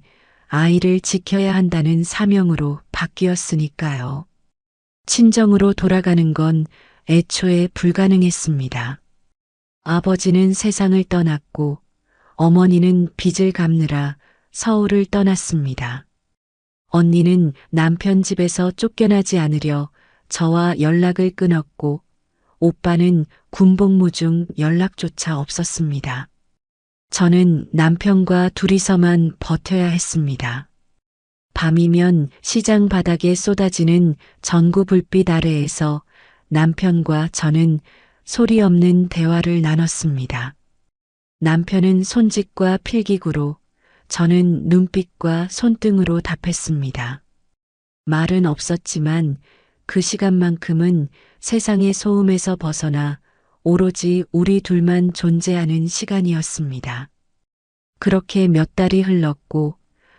아이를 지켜야 한다는 사명으로 바뀌었으니까요. 친정으로 돌아가는 건 애초에 불가능했습니다. 아버지는 세상을 떠났고 어머니는 빚을 갚느라 서울을 떠났습니다. 언니는 남편 집에서 쫓겨나지 않으려 저와 연락을 끊었고 오빠는 군복무 중 연락조차 없었습니다. 저는 남편과 둘이서만 버텨야 했습니다. 밤이면 시장 바닥에 쏟아지는 전구 불빛 아래에서 남편과 저는 소리 없는 대화를 나눴습니다. 남편은 손짓과 필기구로, 저는 눈빛과 손등으로 답했습니다. 말은 없었지만 그 시간만큼은 세상의 소음에서 벗어나 오로지 우리 둘만 존재하는 시간이었습니다. 그렇게 몇 달이 흘렀고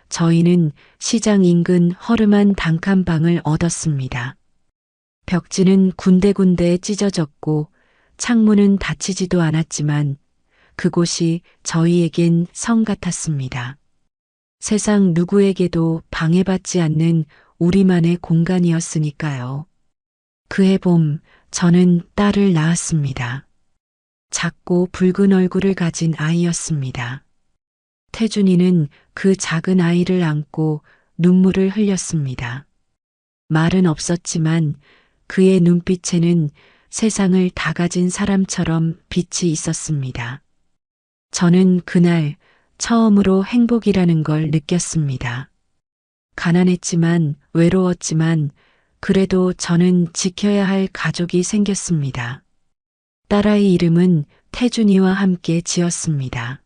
저희는 시장 인근 허름한 단칸방을 얻었습니다. 벽지는 군데군데 찢어졌고 창문은 닫히지도 않았지만 그곳이 저희에겐 성 같았습니다. 세상 누구에게도 방해받지 않는 우리만의 공간이었으니까요. 그해 봄 저는 딸을 낳았습니다. 작고 붉은 얼굴을 가진 아이였습니다. 태준이는 그 작은 아이를 안고 눈물을 흘렸습니다. 말은 없었지만 그의 눈빛에는 세상을 다 가진 사람처럼 빛이 있었습니다. 저는 그날 처음으로 행복이라는 걸 느꼈습니다. 가난했지만 외로웠지만 그래도 저는 지켜야 할 가족이 생겼습니다. 딸아이 이름은 태준이와 함께 지었습니다.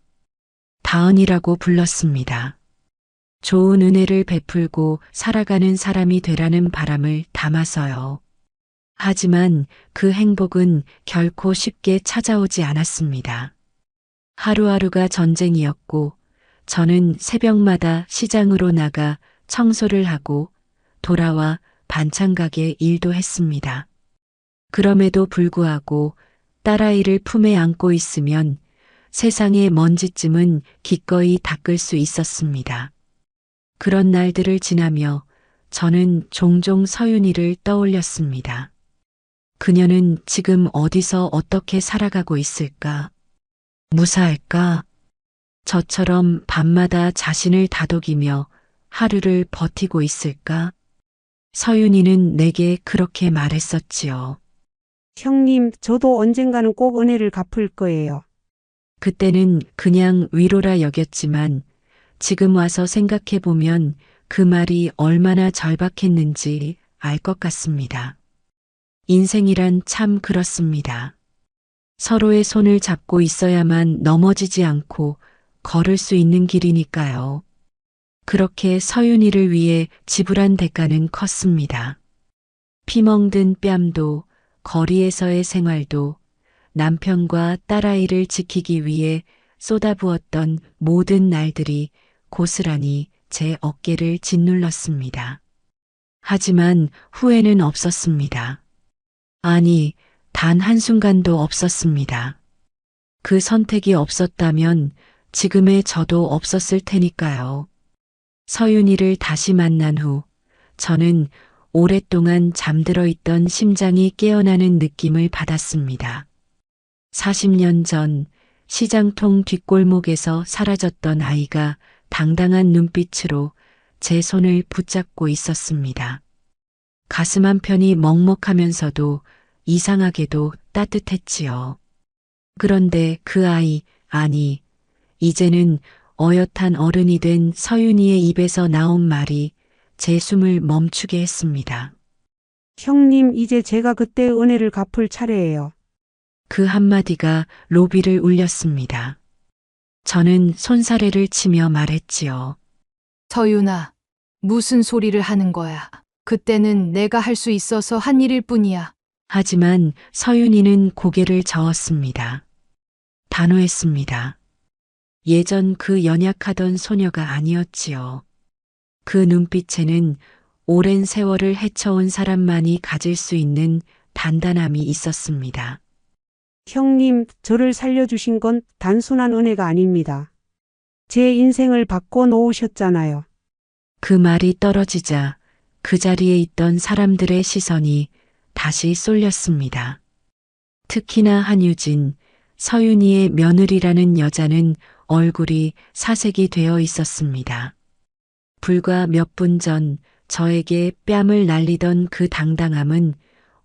다은이라고 불렀습니다. 좋은 은혜를 베풀고 살아가는 사람이 되라는 바람을 담아서요. 하지만 그 행복은 결코 쉽게 찾아오지 않았습니다. 하루하루가 전쟁이었고 저는 새벽마다 시장으로 나가 청소를 하고 돌아와 반찬 가게 일도 했습니다. 그럼에도 불구하고 딸아이를 품에 안고 있으면 세상의 먼지쯤은 기꺼이 닦을 수 있었습니다. 그런 날들을 지나며 저는 종종 서윤이를 떠올렸습니다. 그녀는 지금 어디서 어떻게 살아가고 있을까? 무사할까? 저처럼 밤마다 자신을 다독이며 하루를 버티고 있을까? 서윤이는 내게 그렇게 말했었지요. 형님, 저도 언젠가는 꼭 은혜를 갚을 거예요. 그때는 그냥 위로라 여겼지만 지금 와서 생각해보면 그 말이 얼마나 절박했는지 알 것 같습니다. 인생이란 참 그렇습니다. 서로의 손을 잡고 있어야만 넘어지지 않고 걸을 수 있는 길이니까요. 그렇게 서윤이를 위해 지불한 대가는 컸습니다. 피멍든 뺨도 거리에서의 생활도 남편과 딸아이를 지키기 위해 쏟아부었던 모든 날들이 고스란히 제 어깨를 짓눌렀습니다. 하지만 후회는 없었습니다. 아니, 단 한순간도 없었습니다. 그 선택이 없었다면 지금의 저도 없었을 테니까요. 서윤이를 다시 만난 후 저는 오랫동안 잠들어 있던 심장이 깨어나는 느낌을 받았습니다. 40년 전 시장통 뒷골목에서 사라졌던 아이가 당당한 눈빛으로 제 손을 붙잡고 있었습니다. 가슴 한편이 먹먹하면서도 이상하게도 따뜻했지요. 그런데 그 아이, 아니, 이제는 어엿한 어른이 된 서윤이의 입에서 나온 말이 제 숨을 멈추게 했습니다. 형님, 이제 제가 그때의 은혜를 갚을 차례예요. 그 한마디가 로비를 울렸습니다. 저는 손사래를 치며 말했지요. 서윤아, 무슨 소리를 하는 거야? 그때는 내가 할 수 있어서 한 일일 뿐이야. 하지만 서윤이는 고개를 저었습니다. 단호했습니다. 예전 그 연약하던 소녀가 아니었지요. 그 눈빛에는 오랜 세월을 헤쳐온 사람만이 가질 수 있는 단단함이 있었습니다. 형님, 저를 살려주신 건 단순한 은혜가 아닙니다. 제 인생을 바꿔 놓으셨잖아요. 그 말이 떨어지자 그 자리에 있던 사람들의 시선이 다시 쏠렸습니다. 특히나 한유진, 서윤이의 며느리라는 여자는 얼굴이 사색이 되어 있었습니다. 불과 몇 분 전 저에게 뺨을 날리던 그 당당함은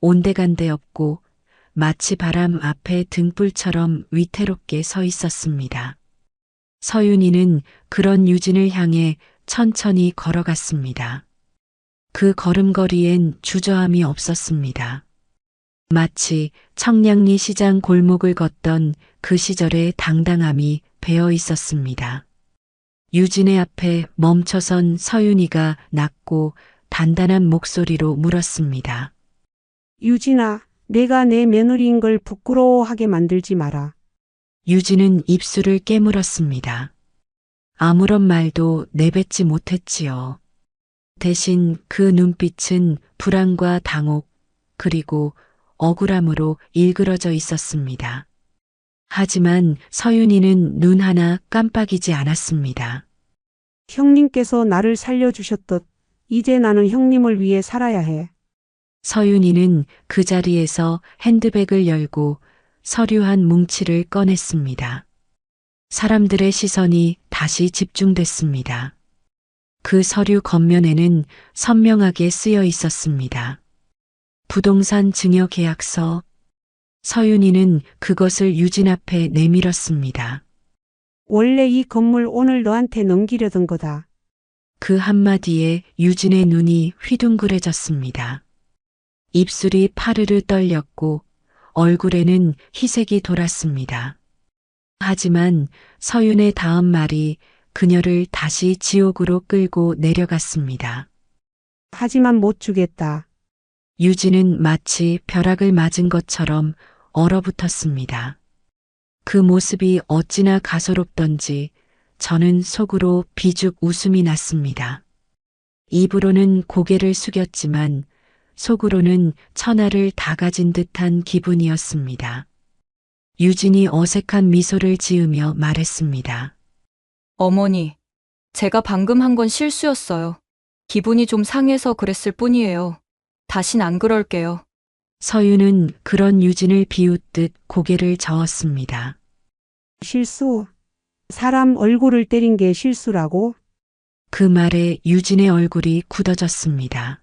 온데간데 없고 마치 바람 앞에 등불처럼 위태롭게 서 있었습니다. 서윤이는 그런 유진을 향해 천천히 걸어갔습니다. 그 걸음걸이엔 주저함이 없었습니다. 마치 청량리 시장 골목을 걷던 그 시절의 당당함이 배어 있었습니다. 유진의 앞에 멈춰선 서윤이가 낮고 단단한 목소리로 물었습니다. 유진아, 내가 내 며느리인 걸 부끄러워하게 만들지 마라. 유진은 입술을 깨물었습니다. 아무런 말도 내뱉지 못했지요. 대신 그 눈빛은 불안과 당혹, 그리고 억울함으로 일그러져 있었습니다. 하지만 서윤이는 눈 하나 깜빡이지 않았습니다. 형님께서 나를 살려주셨듯 이제 나는 형님을 위해 살아야 해. 서윤이는 그 자리에서 핸드백을 열고 서류 한 뭉치를 꺼냈습니다. 사람들의 시선이 다시 집중됐습니다. 그 서류 겉면에는 선명하게 쓰여 있었습니다. 부동산 증여 계약서. 서윤이는 그것을 유진 앞에 내밀었습니다. 원래 이 건물 오늘 너한테 넘기려던 거다. 그 한마디에 유진의 눈이 휘둥그레졌습니다. 입술이 파르르 떨렸고 얼굴에는 희색이 돌았습니다. 하지만 서윤의 다음 말이 그녀를 다시 지옥으로 끌고 내려갔습니다. 하지만 못 주겠다. 유진은 마치 벼락을 맞은 것처럼 얼어붙었습니다. 그 모습이 어찌나 가소롭던지 저는 속으로 비죽 웃음이 났습니다. 입으로는 고개를 숙였지만 속으로는 천하를 다 가진 듯한 기분이었습니다. 유진이 어색한 미소를 지으며 말했습니다. 어머니, 제가 방금 한 건 실수였어요. 기분이 좀 상해서 그랬을 뿐이에요. 다신 안 그럴게요. 서윤은 그런 유진을 비웃듯 고개를 저었습니다. 실수? 사람 얼굴을 때린 게 실수라고? 그 말에 유진의 얼굴이 굳어졌습니다.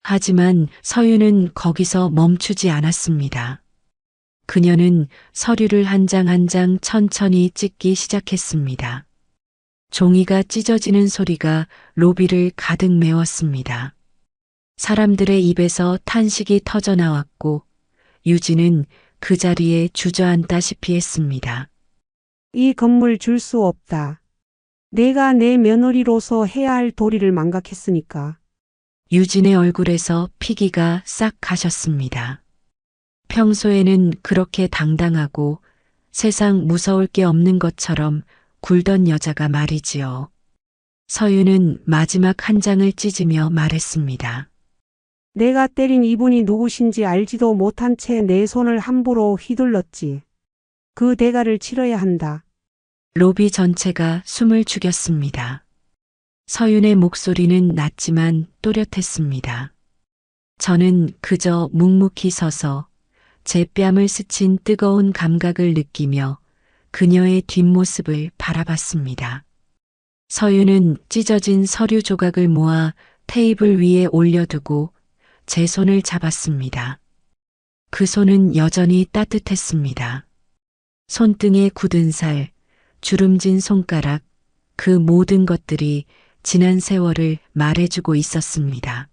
하지만 서윤은 거기서 멈추지 않았습니다. 그녀는 서류를 한 장 한 장 천천히 찢기 시작했습니다. 종이가 찢어지는 소리가 로비를 가득 메웠습니다. 사람들의 입에서 탄식이 터져나왔고 유진은 그 자리에 주저앉다시피 했습니다. 이 건물 줄 수 없다. 내가 내 며느리로서 해야 할 도리를 망각했으니까. 유진의 얼굴에서 피기가 싹 가셨습니다. 평소에는 그렇게 당당하고 세상 무서울 게 없는 것처럼 굴던 여자가 말이지요. 서윤은 마지막 한 장을 찢으며 말했습니다. 내가 때린 이분이 누구신지 알지도 못한 채 내 손을 함부로 휘둘렀지. 그 대가를 치러야 한다. 로비 전체가 숨을 죽였습니다. 서윤의 목소리는 낮지만 또렷했습니다. 저는 그저 묵묵히 서서 제 뺨을 스친 뜨거운 감각을 느끼며 그녀의 뒷모습을 바라봤습니다. 서윤은 찢어진 서류 조각을 모아 테이블 위에 올려두고 제 손을 잡았습니다. 그 손은 여전히 따뜻했습니다. 손등에 굳은 살, 주름진 손가락, 그 모든 것들이 지난 세월을 말해주고 있었습니다.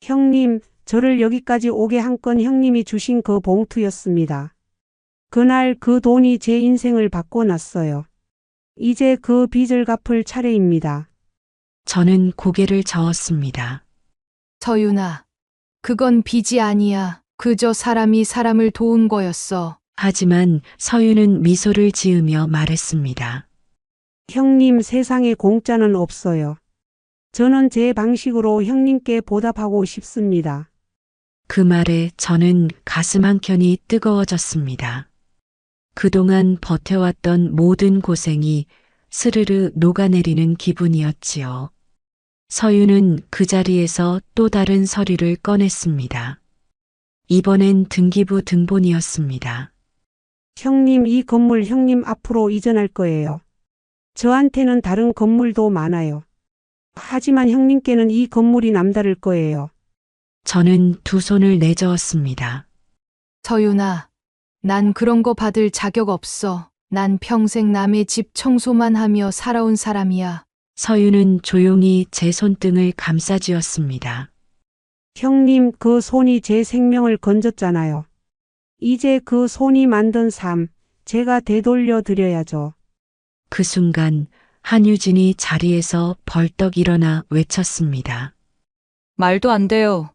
형님, 저를 여기까지 오게 한 건 형님이 주신 그 봉투였습니다. 그날 그 돈이 제 인생을 바꿔놨어요. 이제 그 빚을 갚을 차례입니다. 저는 고개를 저었습니다. 서윤아, 그건 빚이 아니야. 그저 사람이 사람을 도운 거였어. 하지만 서윤은 미소를 지으며 말했습니다. 형님, 세상에 공짜는 없어요. 저는 제 방식으로 형님께 보답하고 싶습니다. 그 말에 저는 가슴 한켠이 뜨거워졌습니다. 그동안 버텨왔던 모든 고생이 스르르 녹아내리는 기분이었지요. 서윤은 그 자리에서 또 다른 서류를 꺼냈습니다. 이번엔 등기부 등본이었습니다. 형님, 이 건물 형님 앞으로 이전할 거예요. 저한테는 다른 건물도 많아요. 하지만 형님께는 이 건물이 남다를 거예요. 저는 두 손을 내저었습니다. 서윤아, 난 그런 거 받을 자격 없어. 난 평생 남의 집 청소만 하며 살아온 사람이야. 서윤은 조용히 제 손등을 감싸쥐었습니다. 형님, 그 손이 제 생명을 건졌잖아요. 이제 그 손이 만든 삶, 제가 되돌려 드려야죠. 그 순간 한유진이 자리에서 벌떡 일어나 외쳤습니다. 말도 안 돼요.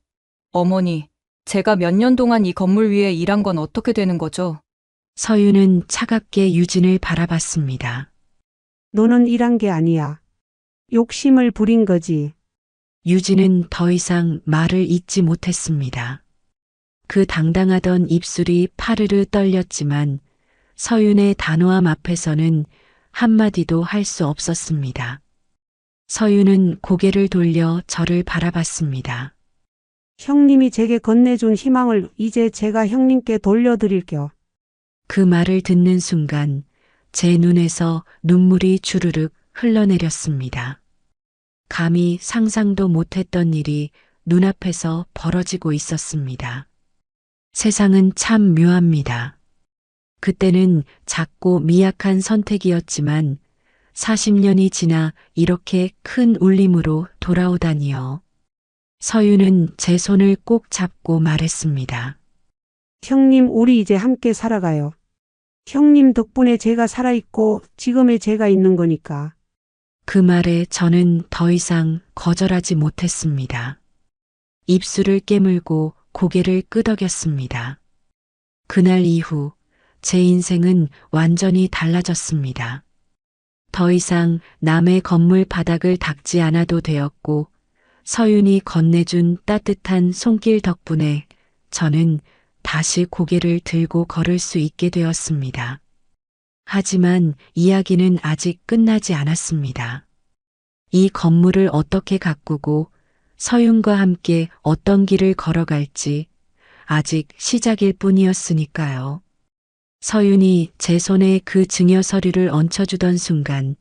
어머니, 제가 몇 년 동안 이 건물 위에 일한 건 어떻게 되는 거죠? 서윤은 차갑게 유진을 바라봤습니다. 너는 일한 게 아니야. 욕심을 부린 거지. 유진은 더 이상 말을 잇지 못했습니다. 그 당당하던 입술이 파르르 떨렸지만 서윤의 단호함 앞에서는 한마디도 할 수 없었습니다. 서윤은 고개를 돌려 저를 바라봤습니다. 형님이 제게 건네준 희망을 이제 제가 형님께 돌려드릴게요. 그 말을 듣는 순간 제 눈에서 눈물이 주르륵 흘러내렸습니다. 감히 상상도 못했던 일이 눈앞에서 벌어지고 있었습니다. 세상은 참 묘합니다. 그때는 작고 미약한 선택이었지만 40년이 지나 이렇게 큰 울림으로 돌아오다니요. 서윤은 제 손을 꼭 잡고 말했습니다. 형님, 우리 이제 함께 살아가요. 형님 덕분에 제가 살아있고 지금의 제가 있는 거니까. 그 말에 저는 더 이상 거절하지 못했습니다. 입술을 깨물고 고개를 끄덕였습니다. 그날 이후 제 인생은 완전히 달라졌습니다. 더 이상 남의 건물 바닥을 닦지 않아도 되었고 서윤이 건네준 따뜻한 손길 덕분에 저는 다시 고개를 들고 걸을 수 있게 되었습니다. 하지만 이야기는 아직 끝나지 않았습니다. 이 건물을 어떻게 가꾸고 서윤과 함께 어떤 길을 걸어갈지 아직 시작일 뿐이었으니까요. 서윤이 제 손에 그 증여 서류를 얹혀주던 순간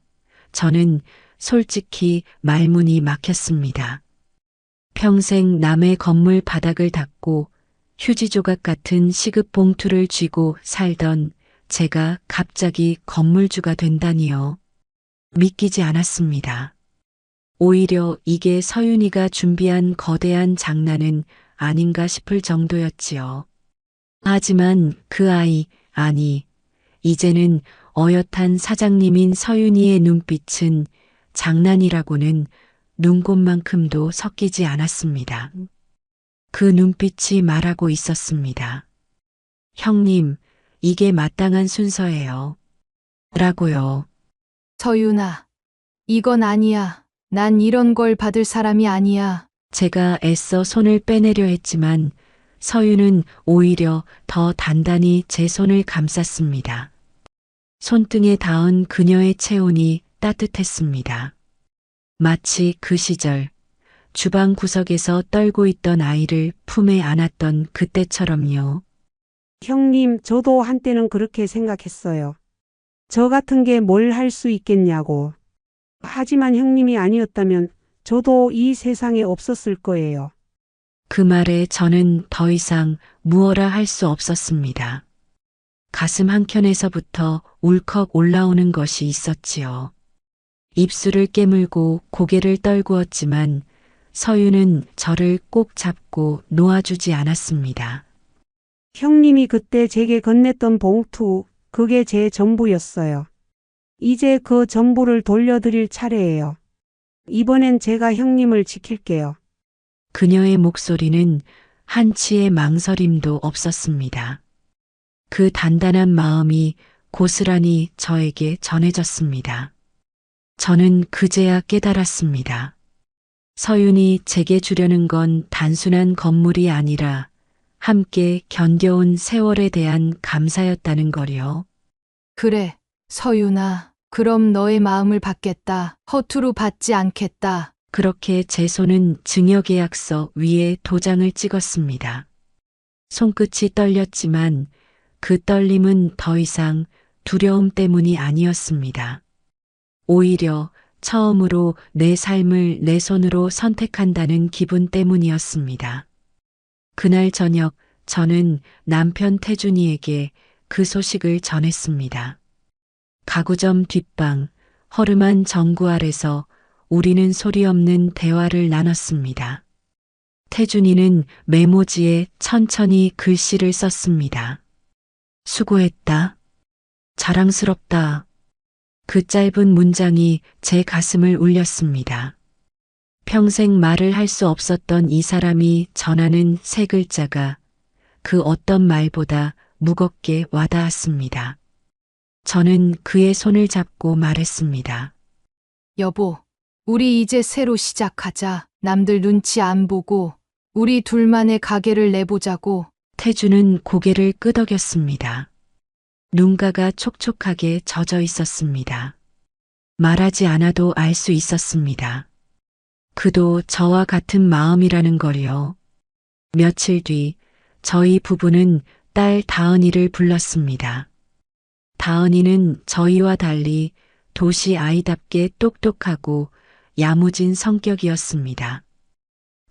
저는 솔직히 말문이 막혔습니다. 평생 남의 건물 바닥을 닦고 휴지 조각 같은 시급 봉투를 쥐고 살던 제가 갑자기 건물주가 된다니요. 믿기지 않았습니다. 오히려 이게 서윤이가 준비한 거대한 장난은 아닌가 싶을 정도였지요. 하지만 그 아이, 아니, 이제는 어엿한 사장님인 서윤이의 눈빛은 장난이라고는 눈곱만큼도 섞이지 않았습니다. 그 눈빛이 말하고 있었습니다. 형님, 이게 마땅한 순서예요. 라고요. 서윤아, 이건 아니야. 난 이런 걸 받을 사람이 아니야. 제가 애써 손을 빼내려 했지만 서윤은 오히려 더 단단히 제 손을 감쌌습니다. 손등에 닿은 그녀의 체온이 따뜻했습니다. 마치 그 시절 주방 구석에서 떨고 있던 아이를 품에 안았던 그때처럼요. 형님, 저도 한때는 그렇게 생각했어요. 저 같은 게 뭘 할 수 있겠냐고. 하지만 형님이 아니었다면 저도 이 세상에 없었을 거예요. 그 말에 저는 더 이상 무어라 할 수 없었습니다. 가슴 한켠에서부터 울컥 올라오는 것이 있었지요. 입술을 깨물고 고개를 떨구었지만 서윤은 저를 꼭 잡고 놓아주지 않았습니다. 형님이 그때 제게 건넸던 봉투, 그게 제 전부였어요. 이제 그 전부를 돌려드릴 차례예요. 이번엔 제가 형님을 지킬게요. 그녀의 목소리는 한치의 망설임도 없었습니다. 그 단단한 마음이 고스란히 저에게 전해졌습니다. 저는 그제야 깨달았습니다. 서윤이 제게 주려는 건 단순한 건물이 아니라 함께 견뎌온 세월에 대한 감사였다는 거요. 그래, 서윤아. 그럼 너의 마음을 받겠다. 허투루 받지 않겠다. 그렇게 제 손은 증여계약서 위에 도장을 찍었습니다. 손끝이 떨렸지만 그 떨림은 더 이상 두려움 때문이 아니었습니다. 오히려 처음으로 내 삶을 내 손으로 선택한다는 기분 때문이었습니다. 그날 저녁 저는 남편 태준이에게 그 소식을 전했습니다. 가구점 뒷방, 허름한 전구 아래서 우리는 소리 없는 대화를 나눴습니다. 태준이는 메모지에 천천히 글씨를 썼습니다. 수고했다. 자랑스럽다. 그 짧은 문장이 제 가슴을 울렸습니다. 평생 말을 할 수 없었던 이 사람이 전하는 세 글자가 그 어떤 말보다 무겁게 와닿았습니다. 저는 그의 손을 잡고 말했습니다. 여보, 우리 이제 새로 시작하자. 남들 눈치 안 보고 우리 둘만의 가게를 내보자고. 태주는 고개를 끄덕였습니다. 눈가가 촉촉하게 젖어 있었습니다. 말하지 않아도 알 수 있었습니다. 그도 저와 같은 마음이라는 걸요. 며칠 뒤 저희 부부는 딸 다은이를 불렀습니다. 다은이는 저희와 달리 도시 아이답게 똑똑하고 야무진 성격이었습니다.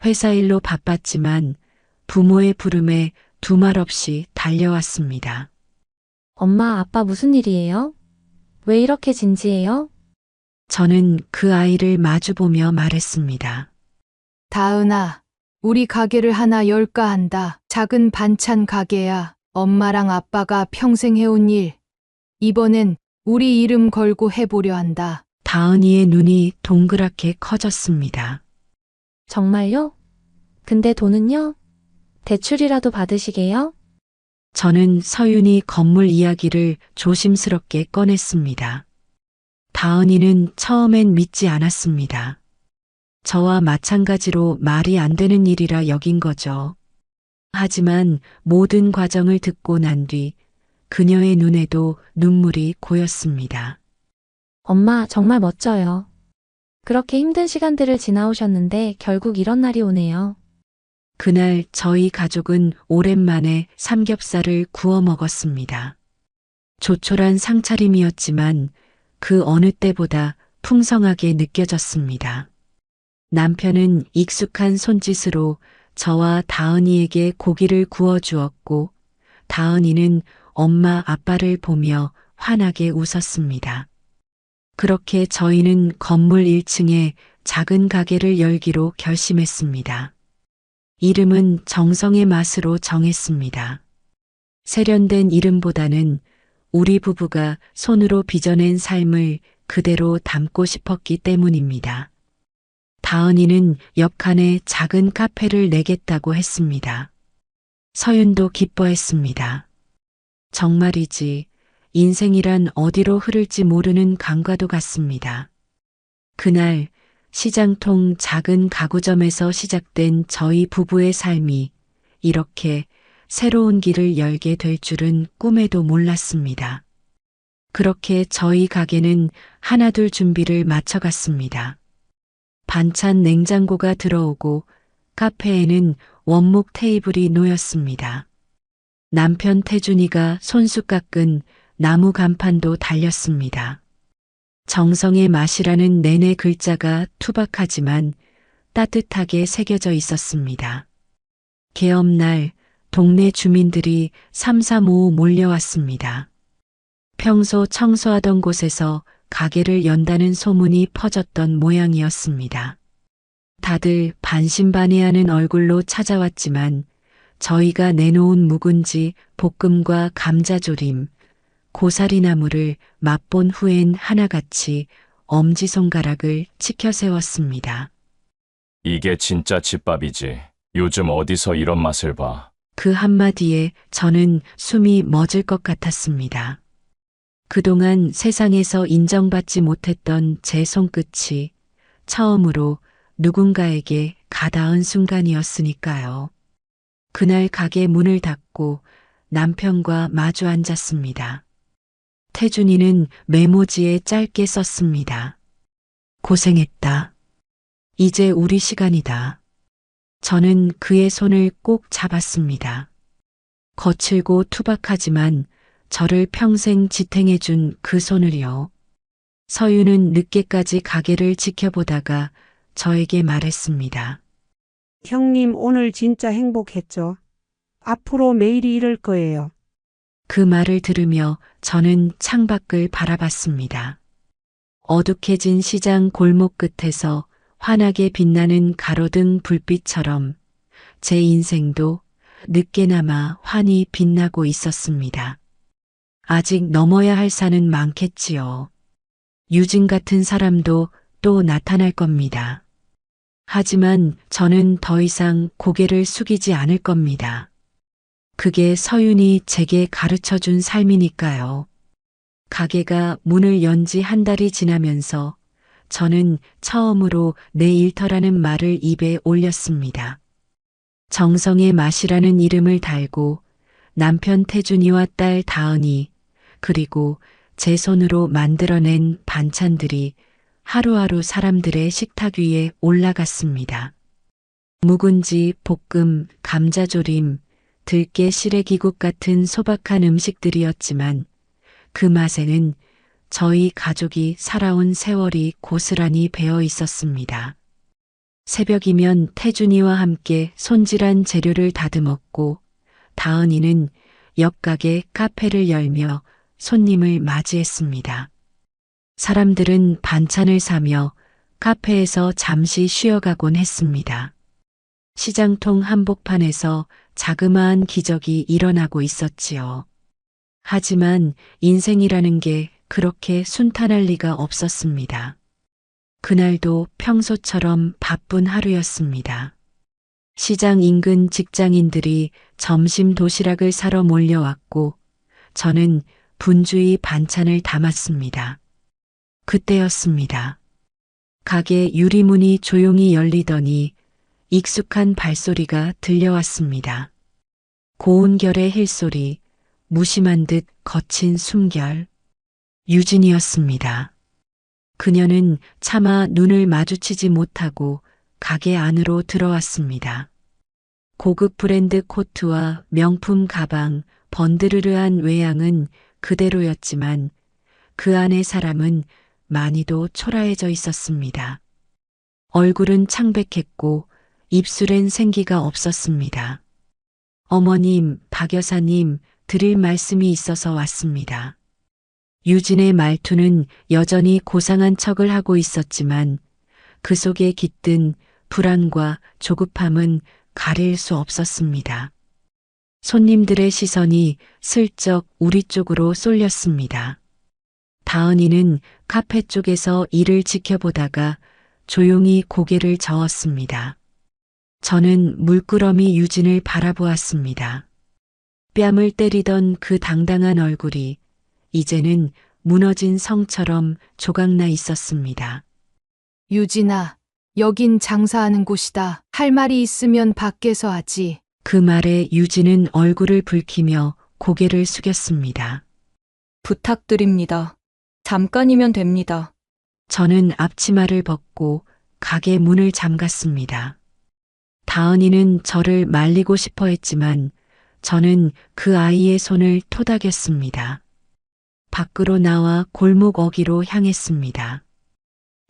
회사 일로 바빴지만 부모의 부름에 두말 없이 달려왔습니다. 엄마, 아빠 무슨 일이에요? 왜 이렇게 진지해요? 저는 그 아이를 마주보며 말했습니다. 다은아, 우리 가게를 하나 열까 한다. 작은 반찬 가게야. 엄마랑 아빠가 평생 해온 일. 이번엔 우리 이름 걸고 해보려 한다. 다은이의 눈이 동그랗게 커졌습니다. 정말요? 근데 돈은요? 대출이라도 받으시게요? 저는 서윤이 건물 이야기를 조심스럽게 꺼냈습니다. 다은이는 처음엔 믿지 않았습니다. 저와 마찬가지로 말이 안 되는 일이라 여긴 거죠. 하지만 모든 과정을 듣고 난 뒤 그녀의 눈에도 눈물이 고였습니다. 엄마, 정말 멋져요. 그렇게 힘든 시간들을 지나오셨는데 결국 이런 날이 오네요. 그날 저희 가족은 오랜만에 삼겹살을 구워 먹었습니다. 조촐한 상차림이었지만 그 어느 때보다 풍성하게 느껴졌습니다. 남편은 익숙한 손짓으로 저와 다은이에게 고기를 구워 주었고 다은이는 엄마 아빠를 보며 환하게 웃었습니다. 그렇게 저희는 건물 1층에 작은 가게를 열기로 결심했습니다. 이름은 정성의 맛으로 정했습니다. 세련된 이름보다는 우리 부부가 손으로 빚어낸 삶을 그대로 담고 싶었기 때문입니다. 다은이는 옆칸에 작은 카페를 내겠다고 했습니다. 서윤도 기뻐했습니다. 정말이지 인생이란 어디로 흐를지 모르는 강과도 같습니다. 그날 시장통 작은 가구점에서 시작된 저희 부부의 삶이 이렇게 새로운 길을 열게 될 줄은 꿈에도 몰랐습니다. 그렇게 저희 가게는 하나둘 준비를 마쳐갔습니다. 반찬 냉장고가 들어오고 카페에는 원목 테이블이 놓였습니다. 남편 태준이가 손수 깎은 나무 간판도 달렸습니다. 정성의 맛이라는 내내 글자가 투박하지만 따뜻하게 새겨져 있었습니다. 개업날 동네 주민들이 삼삼오오 몰려왔습니다. 평소 청소하던 곳에서 가게를 연다는 소문이 퍼졌던 모양이었습니다. 다들 반신반의하는 얼굴로 찾아왔지만 저희가 내놓은 묵은지, 볶음과 감자조림, 고사리나물을 맛본 후엔 하나같이 엄지손가락을 치켜 세웠습니다. 이게 진짜 집밥이지. 요즘 어디서 이런 맛을 봐. 그 한마디에 저는 숨이 멎을 것 같았습니다. 그동안 세상에서 인정받지 못했던 제 손끝이 처음으로 누군가에게 가닿은 순간이었으니까요. 그날 가게 문을 닫고 남편과 마주 앉았습니다. 태준이는 메모지에 짧게 썼습니다. 고생했다. 이제 우리 시간이다. 저는 그의 손을 꼭 잡았습니다. 거칠고 투박하지만 저를 평생 지탱해준 그 손을요. 서유는 늦게까지 가게를 지켜보다가 저에게 말했습니다. 형님 오늘 진짜 행복했죠? 앞으로 매일이 이럴 거예요. 그 말을 들으며 저는 창밖을 바라봤습니다. 어둑해진 시장 골목 끝에서 환하게 빛나는 가로등 불빛처럼 제 인생도 늦게나마 환히 빛나고 있었습니다. 아직 넘어야 할 산은 많겠지요. 유진 같은 사람도 또 나타날 겁니다. 하지만 저는 더 이상 고개를 숙이지 않을 겁니다. 그게 서윤이 제게 가르쳐준 삶이니까요. 가게가 문을 연 지 한 달이 지나면서 저는 처음으로 내 일터라는 말을 입에 올렸습니다. 정성의 맛이라는 이름을 달고 남편 태준이와 딸 다은이 그리고 제 손으로 만들어낸 반찬들이 하루하루 사람들의 식탁 위에 올라갔습니다. 묵은지, 볶음, 감자조림, 들깨 시래기국 같은 소박한 음식들이었지만 그 맛에는 저희 가족이 살아온 세월이 고스란히 배어 있었습니다. 새벽이면 태준이와 함께 손질한 재료를 다듬었고 다은이는 옆가게 카페를 열며 손님을 맞이했습니다. 사람들은 반찬을 사며 카페에서 잠시 쉬어가곤 했습니다. 시장통 한복판에서 자그마한 기적이 일어나고 있었지요. 하지만 인생이라는 게 그렇게 순탄할 리가 없었습니다. 그날도 평소처럼 바쁜 하루였습니다. 시장 인근 직장인들이 점심 도시락을 사러 몰려왔고 저는 분주히 반찬을 담았습니다. 그때였습니다. 가게 유리문이 조용히 열리더니 익숙한 발소리가 들려왔습니다. 고운 결의 힐소리, 무심한 듯 거친 숨결. 유진이었습니다. 그녀는 차마 눈을 마주치지 못하고 가게 안으로 들어왔습니다. 고급 브랜드 코트와 명품 가방, 번드르르한 외양은 그대로였지만 그 안의 사람은 많이도 초라해져 있었습니다. 얼굴은 창백했고 입술엔 생기가 없었습니다. 어머님, 박 여사님, 드릴 말씀이 있어서 왔습니다. 유진의 말투는 여전히 고상한 척을 하고 있었지만 그 속에 깃든 불안과 조급함은 가릴 수 없었습니다. 손님들의 시선이 슬쩍 우리 쪽으로 쏠렸습니다. 다은이는 카페 쪽에서 일을 지켜보다가 조용히 고개를 저었습니다. 저는 물끄러미 유진을 바라보았습니다. 뺨을 때리던 그 당당한 얼굴이 이제는 무너진 성처럼 조각나 있었습니다. 유진아, 여긴 장사하는 곳이다. 할 말이 있으면 밖에서 하지. 그 말에 유진은 얼굴을 붉히며 고개를 숙였습니다. 부탁드립니다. 잠깐이면 됩니다. 저는 앞치마를 벗고 가게 문을 잠갔습니다. 다은이는 저를 말리고 싶어 했지만 저는 그 아이의 손을 토닥였습니다. 밖으로 나와 골목 어귀로 향했습니다.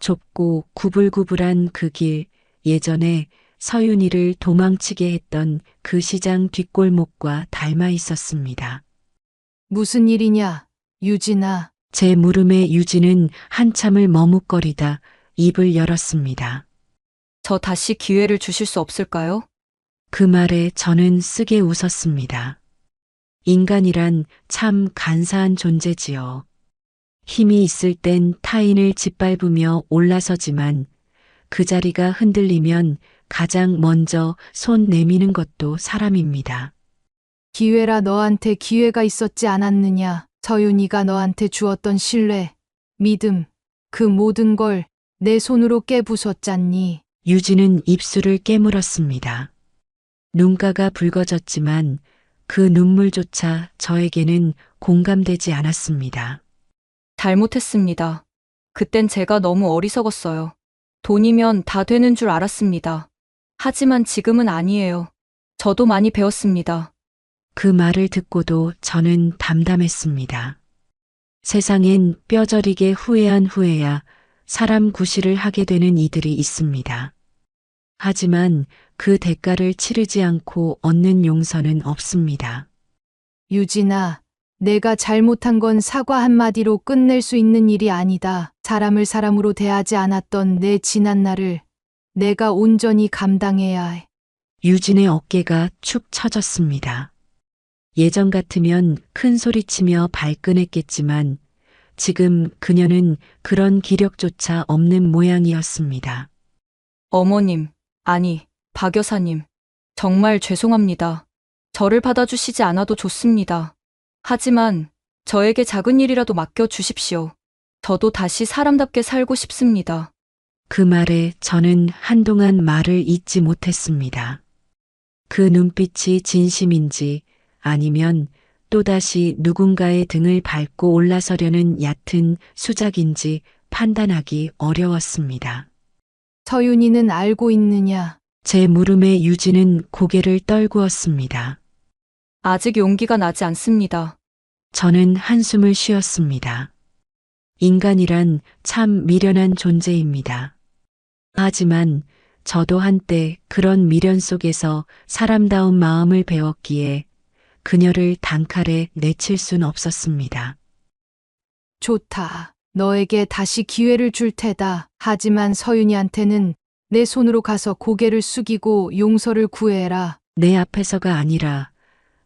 좁고 구불구불한 그 길, 예전에 서윤이를 도망치게 했던 그 시장 뒷골목과 닮아 있었습니다. 무슨 일이냐, 유진아. 제 물음에 유진은 한참을 머뭇거리다 입을 열었습니다. 저 다시 기회를 주실 수 없을까요? 그 말에 저는 쓰게 웃었습니다. 인간이란 참 간사한 존재지요. 힘이 있을 땐 타인을 짓밟으며 올라서지만 그 자리가 흔들리면 가장 먼저 손 내미는 것도 사람입니다. 기회라 너한테 기회가 있었지 않았느냐. 서윤이가 너한테 주었던 신뢰, 믿음, 그 모든 걸 내 손으로 깨부쉈잖니. 유진은 입술을 깨물었습니다. 눈가가 붉어졌지만 그 눈물조차 저에게는 공감되지 않았습니다. 잘못했습니다. 그땐 제가 너무 어리석었어요. 돈이면 다 되는 줄 알았습니다. 하지만 지금은 아니에요. 저도 많이 배웠습니다. 그 말을 듣고도 저는 담담했습니다. 세상엔 뼈저리게 후회한 후에야 사람 구실을 하게 되는 이들이 있습니다. 하지만 그 대가를 치르지 않고 얻는 용서는 없습니다. 유진아, 내가 잘못한 건 사과 한마디로 끝낼 수 있는 일이 아니다. 사람을 사람으로 대하지 않았던 내 지난 날을 내가 온전히 감당해야 해. 유진의 어깨가 축 처졌습니다. 예전 같으면 큰 소리치며 발끈했겠지만 지금 그녀는 그런 기력조차 없는 모양이었습니다. 어머님, 아니, 박 여사님, 정말 죄송합니다. 저를 받아주시지 않아도 좋습니다. 하지만 저에게 작은 일이라도 맡겨주십시오. 저도 다시 사람답게 살고 싶습니다. 그 말에 저는 한동안 말을 잇지 못했습니다. 그 눈빛이 진심인지 아니면 또다시 누군가의 등을 밟고 올라서려는 얕은 수작인지 판단하기 어려웠습니다. 서윤이는 알고 있느냐? 제 물음에 유진은 고개를 떨구었습니다. 아직 용기가 나지 않습니다. 저는 한숨을 쉬었습니다. 인간이란 참 미련한 존재입니다. 하지만 저도 한때 그런 미련 속에서 사람다운 마음을 배웠기에 그녀를 단칼에 내칠 순 없었습니다. 좋다. 너에게 다시 기회를 줄 테다. 하지만 서윤이한테는 내 손으로 가서 고개를 숙이고 용서를 구해라. 내 앞에서가 아니라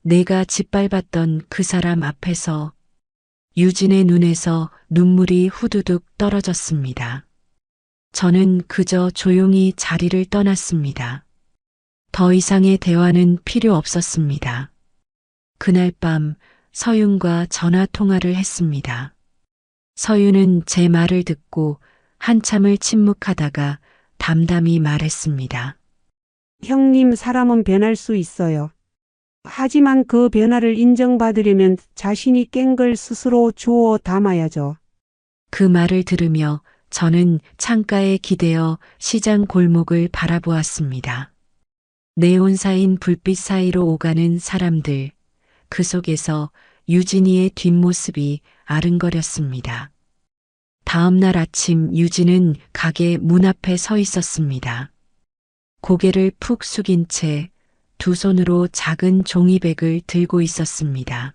내가 짓밟았던 그 사람 앞에서. 유진의 눈에서 눈물이 후두둑 떨어졌습니다. 저는 그저 조용히 자리를 떠났습니다. 더 이상의 대화는 필요 없었습니다. 그날 밤 서윤과 전화 통화를 했습니다. 서윤은 제 말을 듣고 한참을 침묵하다가 담담히 말했습니다. 형님, 사람은 변할 수 있어요. 하지만 그 변화를 인정받으려면 자신이 깬 걸 스스로 주워 담아야죠. 그 말을 들으며 저는 창가에 기대어 시장 골목을 바라보았습니다. 네온사인 불빛 사이로 오가는 사람들, 그 속에서 유진이의 뒷모습이 아른거렸습니다. 다음 날 아침 유진은 가게 문 앞에 서 있었습니다. 고개를 푹 숙인 채 두 손으로 작은 종이백을 들고 있었습니다.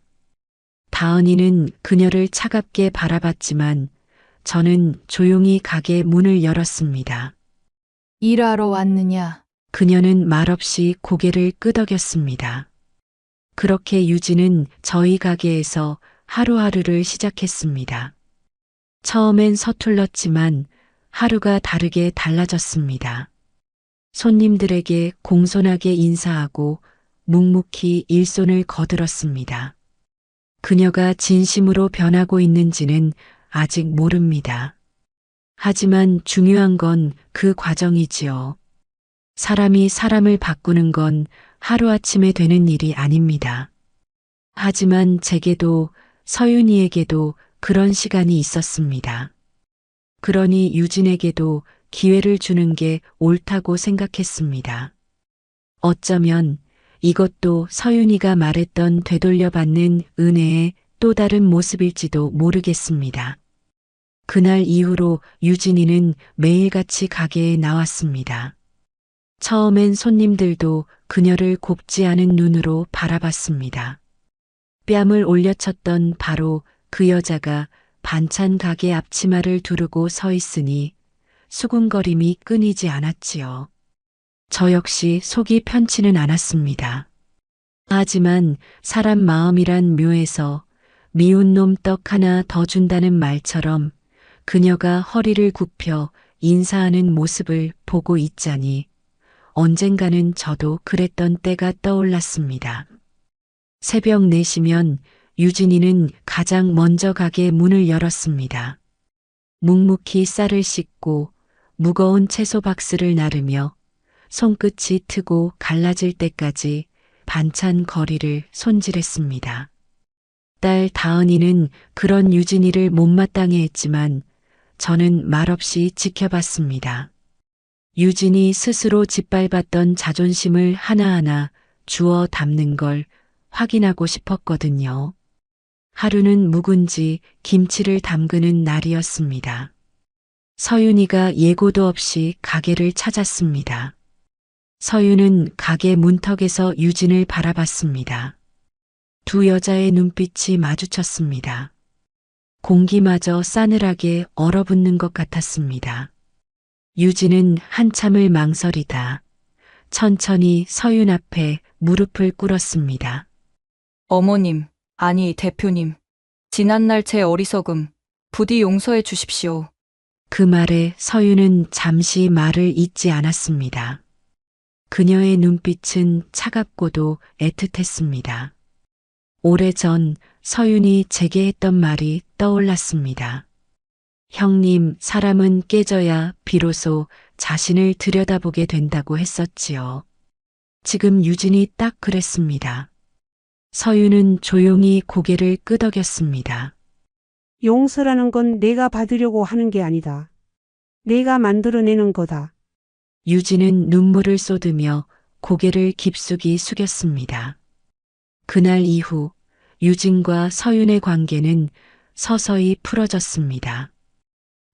다은이는 그녀를 차갑게 바라봤지만 저는 조용히 가게 문을 열었습니다. 일하러 왔느냐? 그녀는 말없이 고개를 끄덕였습니다. 그렇게 유진은 저희 가게에서 하루하루를 시작했습니다. 처음엔 서툴렀지만 하루가 다르게 달라졌습니다. 손님들에게 공손하게 인사하고 묵묵히 일손을 거들었습니다. 그녀가 진심으로 변하고 있는지는 아직 모릅니다. 하지만 중요한 건 그 과정이지요. 사람이 사람을 바꾸는 건 하루아침에 되는 일이 아닙니다. 하지만 제게도 서윤이에게도 그런 시간이 있었습니다. 그러니 유진에게도 기회를 주는 게 옳다고 생각했습니다. 어쩌면 이것도 서윤이가 말했던 되돌려받는 은혜의 또 다른 모습일지도 모르겠습니다. 그날 이후로 유진이는 매일같이 가게에 나왔습니다. 처음엔 손님들도 그녀를 곱지 않은 눈으로 바라봤습니다. 뺨을 올려쳤던 바로 그 여자가 반찬 가게 앞치마를 두르고 서 있으니 수군거림이 끊이지 않았지요. 저 역시 속이 편치는 않았습니다. 하지만 사람 마음이란 묘해서 미운 놈 떡 하나 더 준다는 말처럼 그녀가 허리를 굽혀 인사하는 모습을 보고 있자니 언젠가는 저도 그랬던 때가 떠올랐습니다. 새벽 4시면 유진이는 가장 먼저 가게 문을 열었습니다. 묵묵히 쌀을 씻고 무거운 채소 박스를 나르며 손끝이 트고 갈라질 때까지 반찬 거리를 손질했습니다. 딸 다은이는 그런 유진이를 못마땅해 했지만 저는 말없이 지켜봤습니다. 유진이 스스로 짓밟았던 자존심을 하나하나 주워 담는 걸 확인하고 싶었거든요. 하루는 묵은지 김치를 담그는 날이었습니다. 서윤이가 예고도 없이 가게를 찾았습니다. 서윤은 가게 문턱에서 유진을 바라봤습니다. 두 여자의 눈빛이 마주쳤습니다. 공기마저 싸늘하게 얼어붙는 것 같았습니다. 유진은 한참을 망설이다 천천히 서윤 앞에 무릎을 꿇었습니다. 어머님, 아니 대표님. 지난날 제 어리석음, 부디 용서해 주십시오. 그 말에 서윤은 잠시 말을 잇지 않았습니다. 그녀의 눈빛은 차갑고도 애틋했습니다. 오래전 서윤이 제게 했던 말이 떠올랐습니다. 형님, 사람은 깨져야 비로소 자신을 들여다보게 된다고 했었지요. 지금 유진이 딱 그랬습니다. 서윤은 조용히 고개를 끄덕였습니다. 용서라는 건 내가 받으려고 하는 게 아니다. 내가 만들어내는 거다. 유진은 눈물을 쏟으며 고개를 깊숙이 숙였습니다. 그날 이후 유진과 서윤의 관계는 서서히 풀어졌습니다.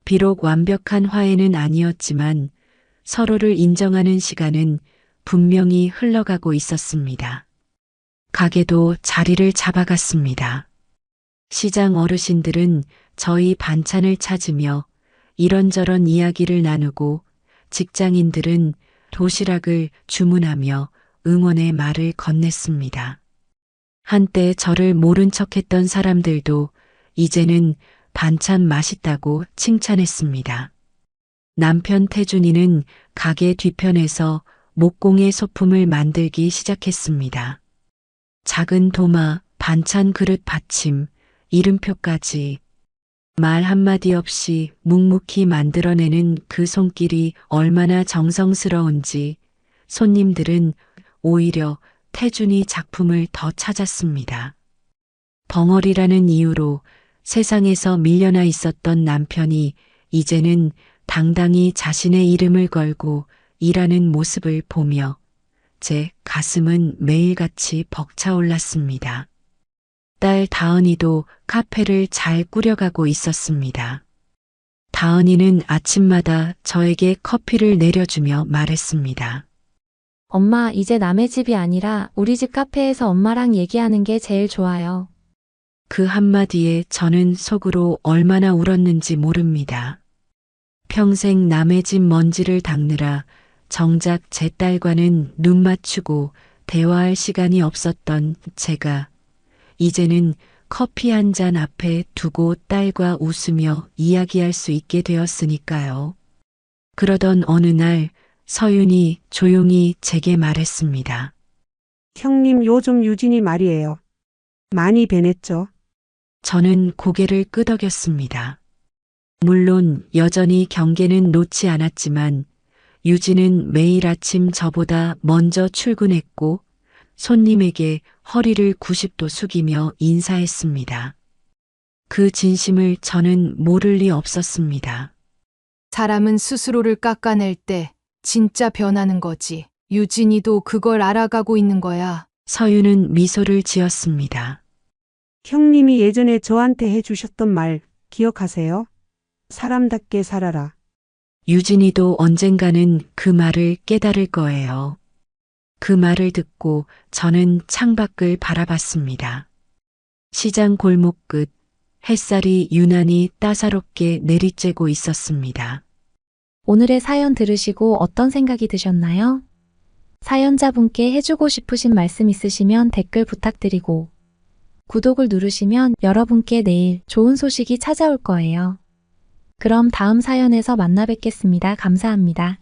비록 완벽한 화해는 아니었지만 서로를 인정하는 시간은 분명히 흘러가고 있었습니다. 가게도 자리를 잡아갔습니다. 시장 어르신들은 저희 반찬을 찾으며 이런저런 이야기를 나누고 직장인들은 도시락을 주문하며 응원의 말을 건넸습니다. 한때 저를 모른 척했던 사람들도 이제는 반찬 맛있다고 칭찬했습니다. 남편 태준이는 가게 뒤편에서 목공의 소품을 만들기 시작했습니다. 작은 도마, 반찬 그릇 받침, 이름표까지 말 한마디 없이 묵묵히 만들어내는 그 손길이 얼마나 정성스러운지 손님들은 오히려 태준이 작품을 더 찾았습니다. 벙어리라는 이유로 세상에서 밀려나 있었던 남편이 이제는 당당히 자신의 이름을 걸고 일하는 모습을 보며 제 가슴은 매일같이 벅차올랐습니다. 딸 다은이도 카페를 잘 꾸려가고 있었습니다. 다은이는 아침마다 저에게 커피를 내려주며 말했습니다. 엄마, 이제 남의 집이 아니라 우리 집 카페에서 엄마랑 얘기하는 게 제일 좋아요. 그 한마디에 저는 속으로 얼마나 울었는지 모릅니다. 평생 남의 집 먼지를 닦느라 정작 제 딸과는 눈 맞추고 대화할 시간이 없었던 제가 이제는 커피 한 잔 앞에 두고 딸과 웃으며 이야기할 수 있게 되었으니까요. 그러던 어느 날 서윤이 조용히 제게 말했습니다. 형님, 요즘 유진이 말이에요. 많이 변했죠? 저는 고개를 끄덕였습니다. 물론 여전히 경계는 놓지 않았지만 유진은 매일 아침 저보다 먼저 출근했고 손님에게 허리를 90도 숙이며 인사했습니다. 그 진심을 저는 모를 리 없었습니다. 사람은 스스로를 깎아낼 때 진짜 변하는 거지. 유진이도 그걸 알아가고 있는 거야. 서윤은 미소를 지었습니다. 형님이 예전에 저한테 해주셨던 말 기억하세요? 사람답게 살아라. 유진이도 언젠가는 그 말을 깨달을 거예요. 그 말을 듣고 저는 창밖을 바라봤습니다. 시장 골목 끝 햇살이 유난히 따사롭게 내리쬐고 있었습니다. 오늘의 사연 들으시고 어떤 생각이 드셨나요? 사연자분께 해주고 싶으신 말씀 있으시면 댓글 부탁드리고 구독을 누르시면 여러분께 내일 좋은 소식이 찾아올 거예요. 그럼 다음 사연에서 만나 뵙겠습니다. 감사합니다.